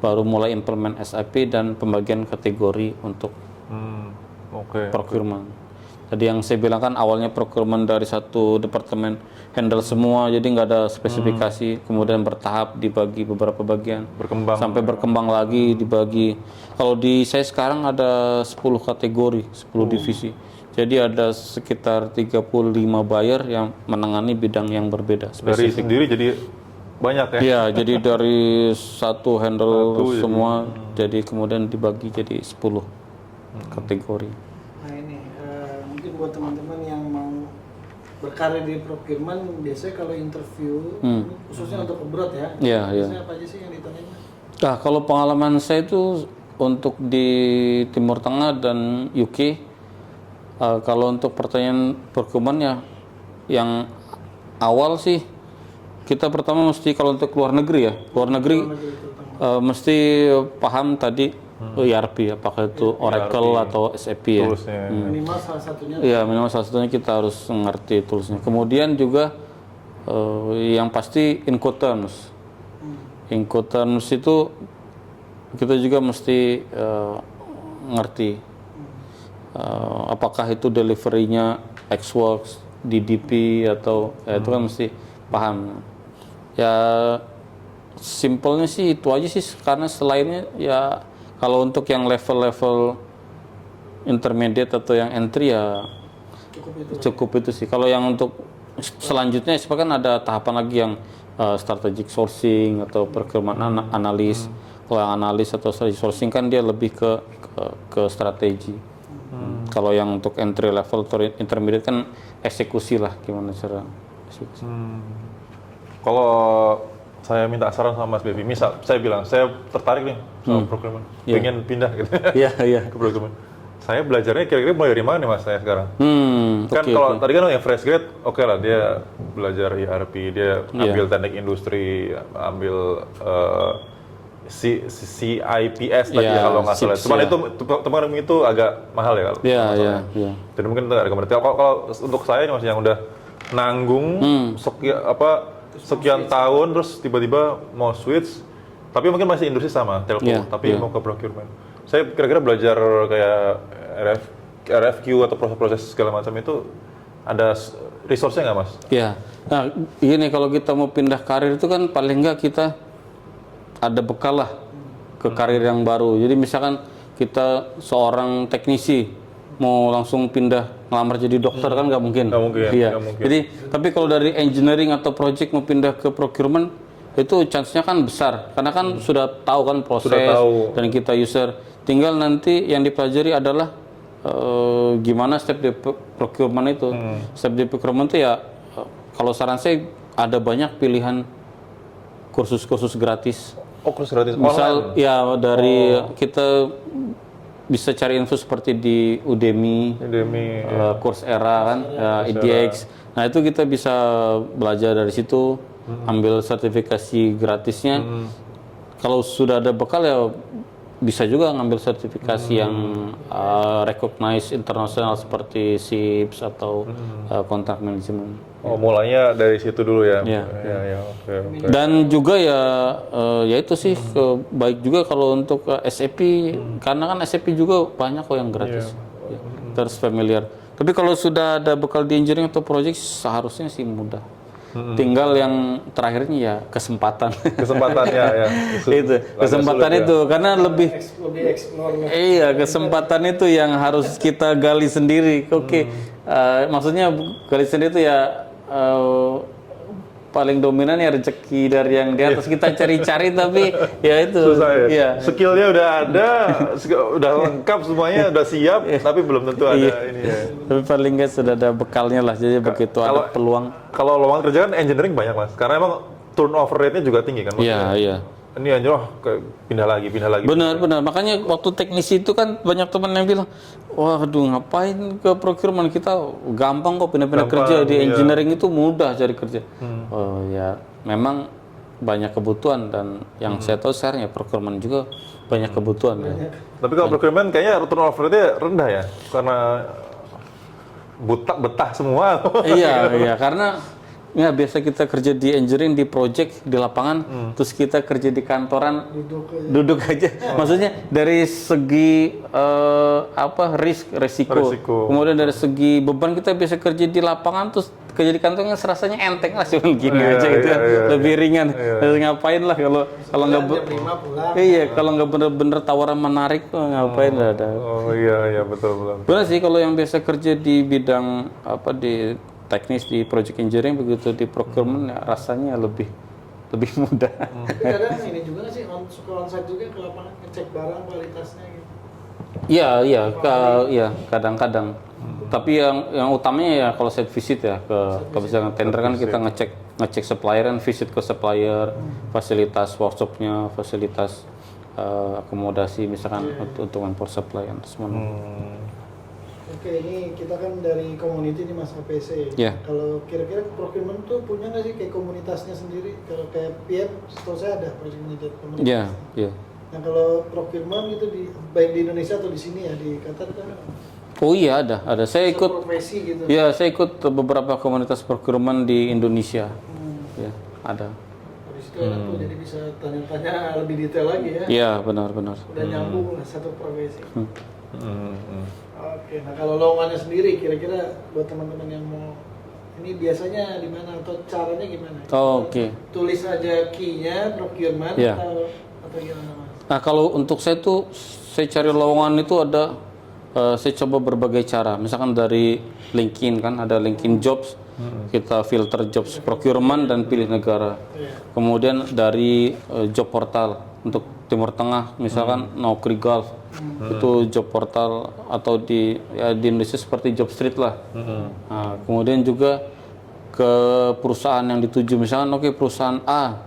Baru mulai implement SAP dan pembagian kategori untuk procurement. Tadi yang saya bilang kan awalnya procurement dari satu departemen handle semua, jadi nggak ada spesifikasi, kemudian bertahap dibagi beberapa bagian, sampai berkembang lagi dibagi. Kalau di saya sekarang ada 10 kategori, 10 divisi. Jadi ada sekitar 35 buyer yang menangani bidang yang berbeda. Dari sendiri jadi banyak ya? Iya, jadi dari satu handle semua, jadi kemudian dibagi jadi 10 kategori. Nah ini mungkin buat teman-teman yang mau berkarir di procurement, biasanya kalau interview, khususnya untuk abroad ya, biasanya apa aja sih yang ditanyain? Nah, kalau pengalaman saya itu untuk di Timur Tengah dan UK, kalau untuk pertanyaan procurement ya, yang awal sih kita pertama mesti, kalau untuk luar negeri mesti paham tadi ERP, apakah itu Oracle atau SAP ya. Minimal salah satunya. Iya, minimal salah satunya kita harus ngerti toolsnya. Kemudian juga yang pasti Incoterms. Incoterms itu kita juga mesti ngerti. Apakah itu delivery-nya Xworks, DDP atau itu kan mesti paham. Ya simpelnya sih itu aja sih, karena selainnya ya kalau untuk yang level-level intermediate atau yang entry ya cukup itu sih. Kalau yang untuk selanjutnya sebenarnya kan ada tahapan lagi yang strategic sourcing atau procurement analyst. Kalau yang analis atau sourcing kan dia lebih ke strategi. Kalau yang untuk entry level atau intermediate kan eksekusi lah, gimana cara eksekusi. Kalau saya minta saran sama Mas Bevi, misal saya bilang saya tertarik nih sama procurement, pengen pindah gitu Iya, iya. ke procurement. Saya belajarnya kira-kira mulai dari mana nih Mas saya sekarang? Kan Oke, kalau tadi kan yang fresh grade, oke lah dia belajar ERP, dia ambil teknik industri, ambil CIPS tadi Iya, kalau nggak salah. CIPS, Cuman ya. itu agak mahal ya kalau. Iya, nggak salah. iya. Jadi mungkin itu nggak rekomendasi. Kalau untuk saya nih Mas yang udah nanggung sekian tahun terus tiba-tiba mau switch, tapi mungkin masih industri sama telco, Iya, tapi iya. mau ke procurement. Saya kira-kira belajar kayak RFQ atau proses-proses segala macam itu ada resource-nya nggak Mas? Iya. Nah, gini kalau kita mau pindah karir itu kan paling nggak kita ada bekal lah ke karir yang baru. Jadi misalkan kita seorang teknisi mau langsung pindah ngelamar jadi dokter kan nggak mungkin. Nggak mungkin, Iya. nggak mungkin. Jadi tapi kalau dari engineering atau project mau pindah ke procurement itu chance-nya kan besar karena kan sudah tahu kan proses Sudah tahu. dan kita user. Tinggal nanti yang dipelajari adalah gimana step di procurement itu. Step di procurement itu ya kalau saran saya ada banyak pilihan kursus-kursus gratis. Oh, kursus gratis Misal online. ya dari kita bisa cari info seperti di Udemy, Udemy. Coursera kan, EDX. Nah itu kita bisa belajar dari situ, ambil sertifikasi gratisnya. Kalau sudah ada bekal ya bisa juga ngambil sertifikasi yang recognized internasional seperti SIPS atau contract management. Oh, mulainya dari situ dulu ya. Iya. Ya, oke. Dan juga ya itu sih baik juga kalau untuk SAP karena kan SAP juga banyak kok yang gratis. Ya, terus familiar. Tapi kalau sudah ada bekal di engineering atau project seharusnya sih mudah. Tinggal yang terakhirnya ya kesempatan. Kesempatannya ya. Itu kesempatan sulit, itu karena lebih Lebih explore. iya kesempatan itu yang harus kita gali sendiri. Oke, maksudnya gali sendiri itu ya paling dominan ya rezeki dari yang di atas kita cari-cari tapi ya itu Susah ya. iya. Skillnya udah ada, udah lengkap semuanya, udah siap, tapi belum tentu ada ini ya. Tapi paling nggak sudah ada bekalnya lah jadi begitu ada peluang. Kalau lowongan kerja kan engineering banyak Mas, karena emang turnover rate-nya juga tinggi kan Mas. Iya, iya. Ini anjir, pindah lagi. Benar. Makanya waktu teknisi itu kan banyak teman yang bilang, waduh ngapain ke procurement, kita gampang kok pindah-pindah kerja, di engineering itu mudah cari kerja. Oh ya, memang banyak kebutuhan dan yang saya tahu sekarang ya procurement juga banyak kebutuhan. Ya. Tapi kalau procurement kayaknya turnover rate-nya rendah ya, karena betah semua. Iya, karena ya biasa kita kerja di engineering, di project, di lapangan, terus kita kerja di kantoran, duduk aja. Maksudnya dari segi resiko. Kemudian dari segi beban kita bisa kerja di lapangan, terus kerja di kantornya rasanya enteng lah, cuma gini aja gitu kan, lebih ringan. Ngapain lah kalau nggak kalau nggak bener-bener tawaran menarik, ngapain lah ada. Oh iya betul. Benar sih kalau yang biasa kerja di bidang di teknis di project engineering begitu di procurement ya, rasanya lebih mudah. Tapi kadang ini juga nggak sih suka onsite juga ke lapangan ngecek barang kualitasnya gitu. Iya, kadang-kadang. Tapi yang utamanya ya kalau site visit ya ke misalnya tender kan kita ngecek supplier kan, visit ke supplier, fasilitas workshopnya, fasilitas akomodasi misalkan untuk for supply dan semua. Oke, ini kita kan dari community nih Mas APC. Iya. Kalau kira-kira procurement tuh punya nggak sih kayak komunitasnya sendiri? Kalau kayak PM, setahu saya ada project manager komunitas. Iya. Nah kalau procurement itu baik di Indonesia atau di sini ya, di Qatar kan? Oh iya ada. Saya ikut. Profesi gitu. Ya, saya ikut beberapa komunitas procurement di Indonesia. Ya, ada. Habis itu aku jadi bisa tanya-tanya lebih detail lagi ya. Iya, benar. Udah nyambung lah satu profesi. Oke, nah kalau lowongannya sendiri kira-kira buat teman-teman yang mau ini biasanya di mana atau caranya gimana? Oh, oke. Tulis aja key-nya procurement Iya. atau gimana Mas? Nah, kalau untuk saya tuh saya cari lowongan itu ada saya coba berbagai cara. Misalkan dari LinkedIn kan ada LinkedIn Jobs. Kita filter jobs procurement dan pilih negara. Kemudian dari job portal untuk Timur Tengah, misalkan Naukri Gulf, itu job portal atau di Indonesia seperti Job Street lah. Nah, kemudian juga ke perusahaan yang dituju, misalkan perusahaan A,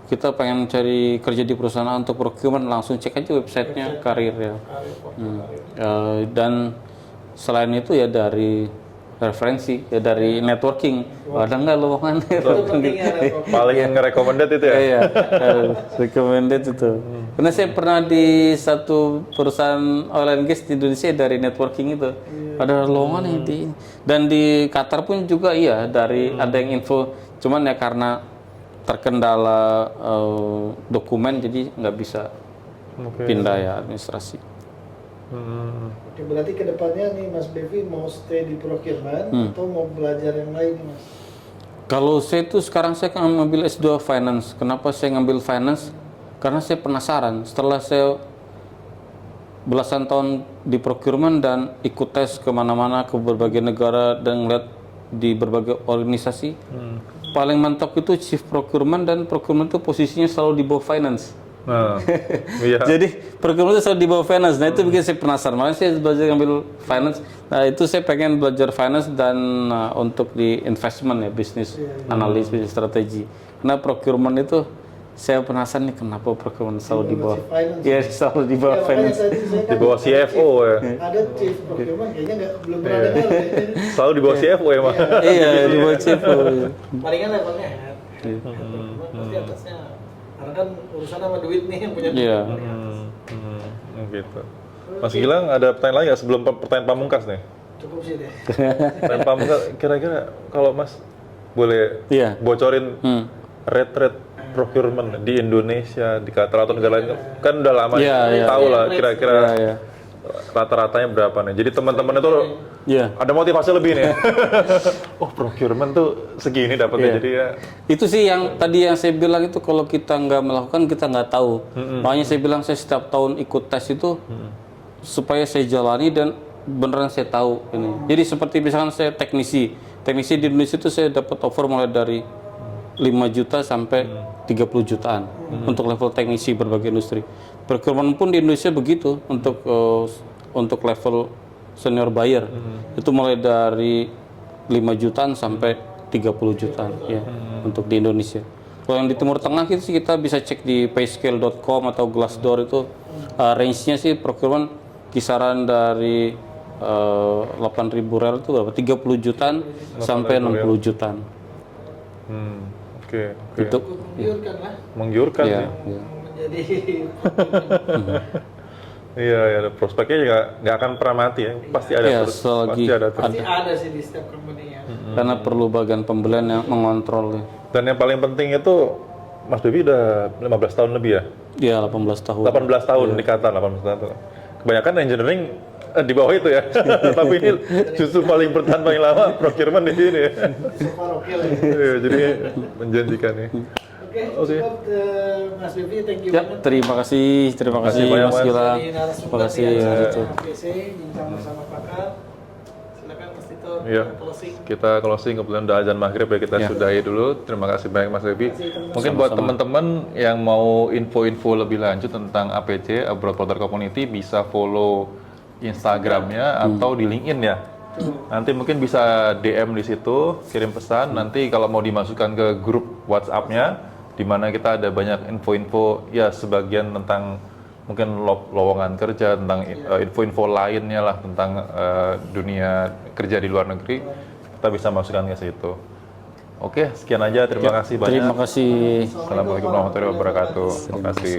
kita pengen cari kerja di perusahaan A untuk procurement, langsung cek aja websitenya karir ya. Dan selain itu ya dari referensi, ya dari networking, ada nggak lowongan networking? Paling recommended itu ya? Iya, recommended itu. Karena saya pernah di satu perusahaan oil and gas di Indonesia dari networking itu, ada lowongan yang dan di Qatar pun juga iya, dari ada yang info, cuman ya karena terkendala dokumen jadi nggak bisa pindah ya administrasi. Oke, berarti kedepannya nih Mas Bevi mau stay di procurement atau mau belajar yang lain nih, Mas? Kalau saya tuh sekarang saya kan ngambil S2 Finance. Kenapa saya ngambil Finance? Karena saya penasaran. Setelah saya belasan tahun di procurement dan ikut tes kemana-mana ke berbagai negara dan ngeliat di berbagai organisasi, paling mantap itu Chief Procurement, dan procurement itu posisinya selalu di bawah Finance. Nah, iya. Jadi procurement itu selalu di bawah finance. Nah itu bikin saya penasaran. Makanya saya belajar ngambil finance. Nah itu saya pengen belajar finance dan untuk di investment ya, bisnis analis, bisnis strategi. Karena procurement itu saya penasaran nih kenapa procurement selalu di bawah. Iya, selalu di bawah finance. Di bawah CFO ya. Ada Chief Procurement kayaknya belum pernah dengar. Selalu di bawah CFO ya, Mas. Iya, di bawah CFO. Palingan levelnya head. Pasti atasnya. Karena kan urusan sama duit nih yang punya duit. Iya. Gitu. Mas Gilang ada pertanyaan lagi nggak sebelum pertanyaan pamungkas nih? Cukup sih deh. Pertanyaan pamungkas, kira-kira kalau Mas boleh bocorin rate procurement di Indonesia, di Qatar atau negara lain, kan udah lama tahu lah kira-kira rata-ratanya berapa nih. Jadi teman-teman itu ada motivasi lebih nih. Oh, procurement tuh segini dapatnya, jadi ya. Itu sih yang tadi yang saya bilang itu, kalau kita nggak melakukan kita nggak tahu. Makanya saya bilang saya setiap tahun ikut tes itu supaya saya jalani dan beneran saya tahu ini. Jadi seperti misalkan saya teknisi di Indonesia itu saya dapat offer mulai dari 5 juta sampai 30 jutaan untuk level teknisi berbagai industri. Procurement pun di Indonesia begitu untuk level senior buyer. Itu mulai dari 5 jutaan sampai 30 jutaan ya untuk di Indonesia. Kalau yang di Timur Tengah itu sih kita bisa cek di payscale.com atau Glassdoor, itu range-nya sih procurement kisaran dari 8.000 rel itu berapa? 30 jutaan sampai 60 jutaan. Oke. Itu Menggiurkan lah. Menggiurkan ya. sih. Menjadi Iya, prospeknya juga nggak akan pernah mati ya. Pasti ada terus. Selagi pasti ada sih di setiap company ya. Karena perlu bagian pembelian yang mengontrol ya. Dan yang paling penting itu, Mas Bevi udah 15 tahun lebih ya? Iya, 18 tahun. 18 tahun di Qatar, 18 tahun. Kebanyakan engineering di bawah itu ya. Tapi ini justru paling bertahan paling lama procurement di sini ya. So far oke lah ya. Iya, jadi menjanjikan nih. Oke. Cukup Mas Bevi, thank you Ya, banget. terima kasih banyak, Mas Mas. Gilang. Jadi narasumber Terima kasih yang Mas saya Tito. APC bincang bersama pakar. Silakan Mas Tito Iya. closing. Kita closing, kebetulan udah azan maghrib ya, kita sudahi dulu. Terima kasih banyak Mas Bevi. Mungkin buat teman-teman yang mau info-info lebih lanjut tentang APC, Abroad Portal Community, bisa follow Instagramnya atau di LinkedIn ya. Nanti mungkin bisa DM di situ, kirim pesan. Nanti kalau mau dimasukkan ke grup WhatsApp-nya, di mana kita ada banyak info-info ya, sebagian tentang mungkin lowongan kerja, tentang info-info lainnya lah tentang dunia kerja di luar negeri, kita bisa masukkan ke situ. Oke, sekian aja. Terima kasih banyak. Terima kasih. Assalamualaikum warahmatullahi wabarakatuh. Terima kasih.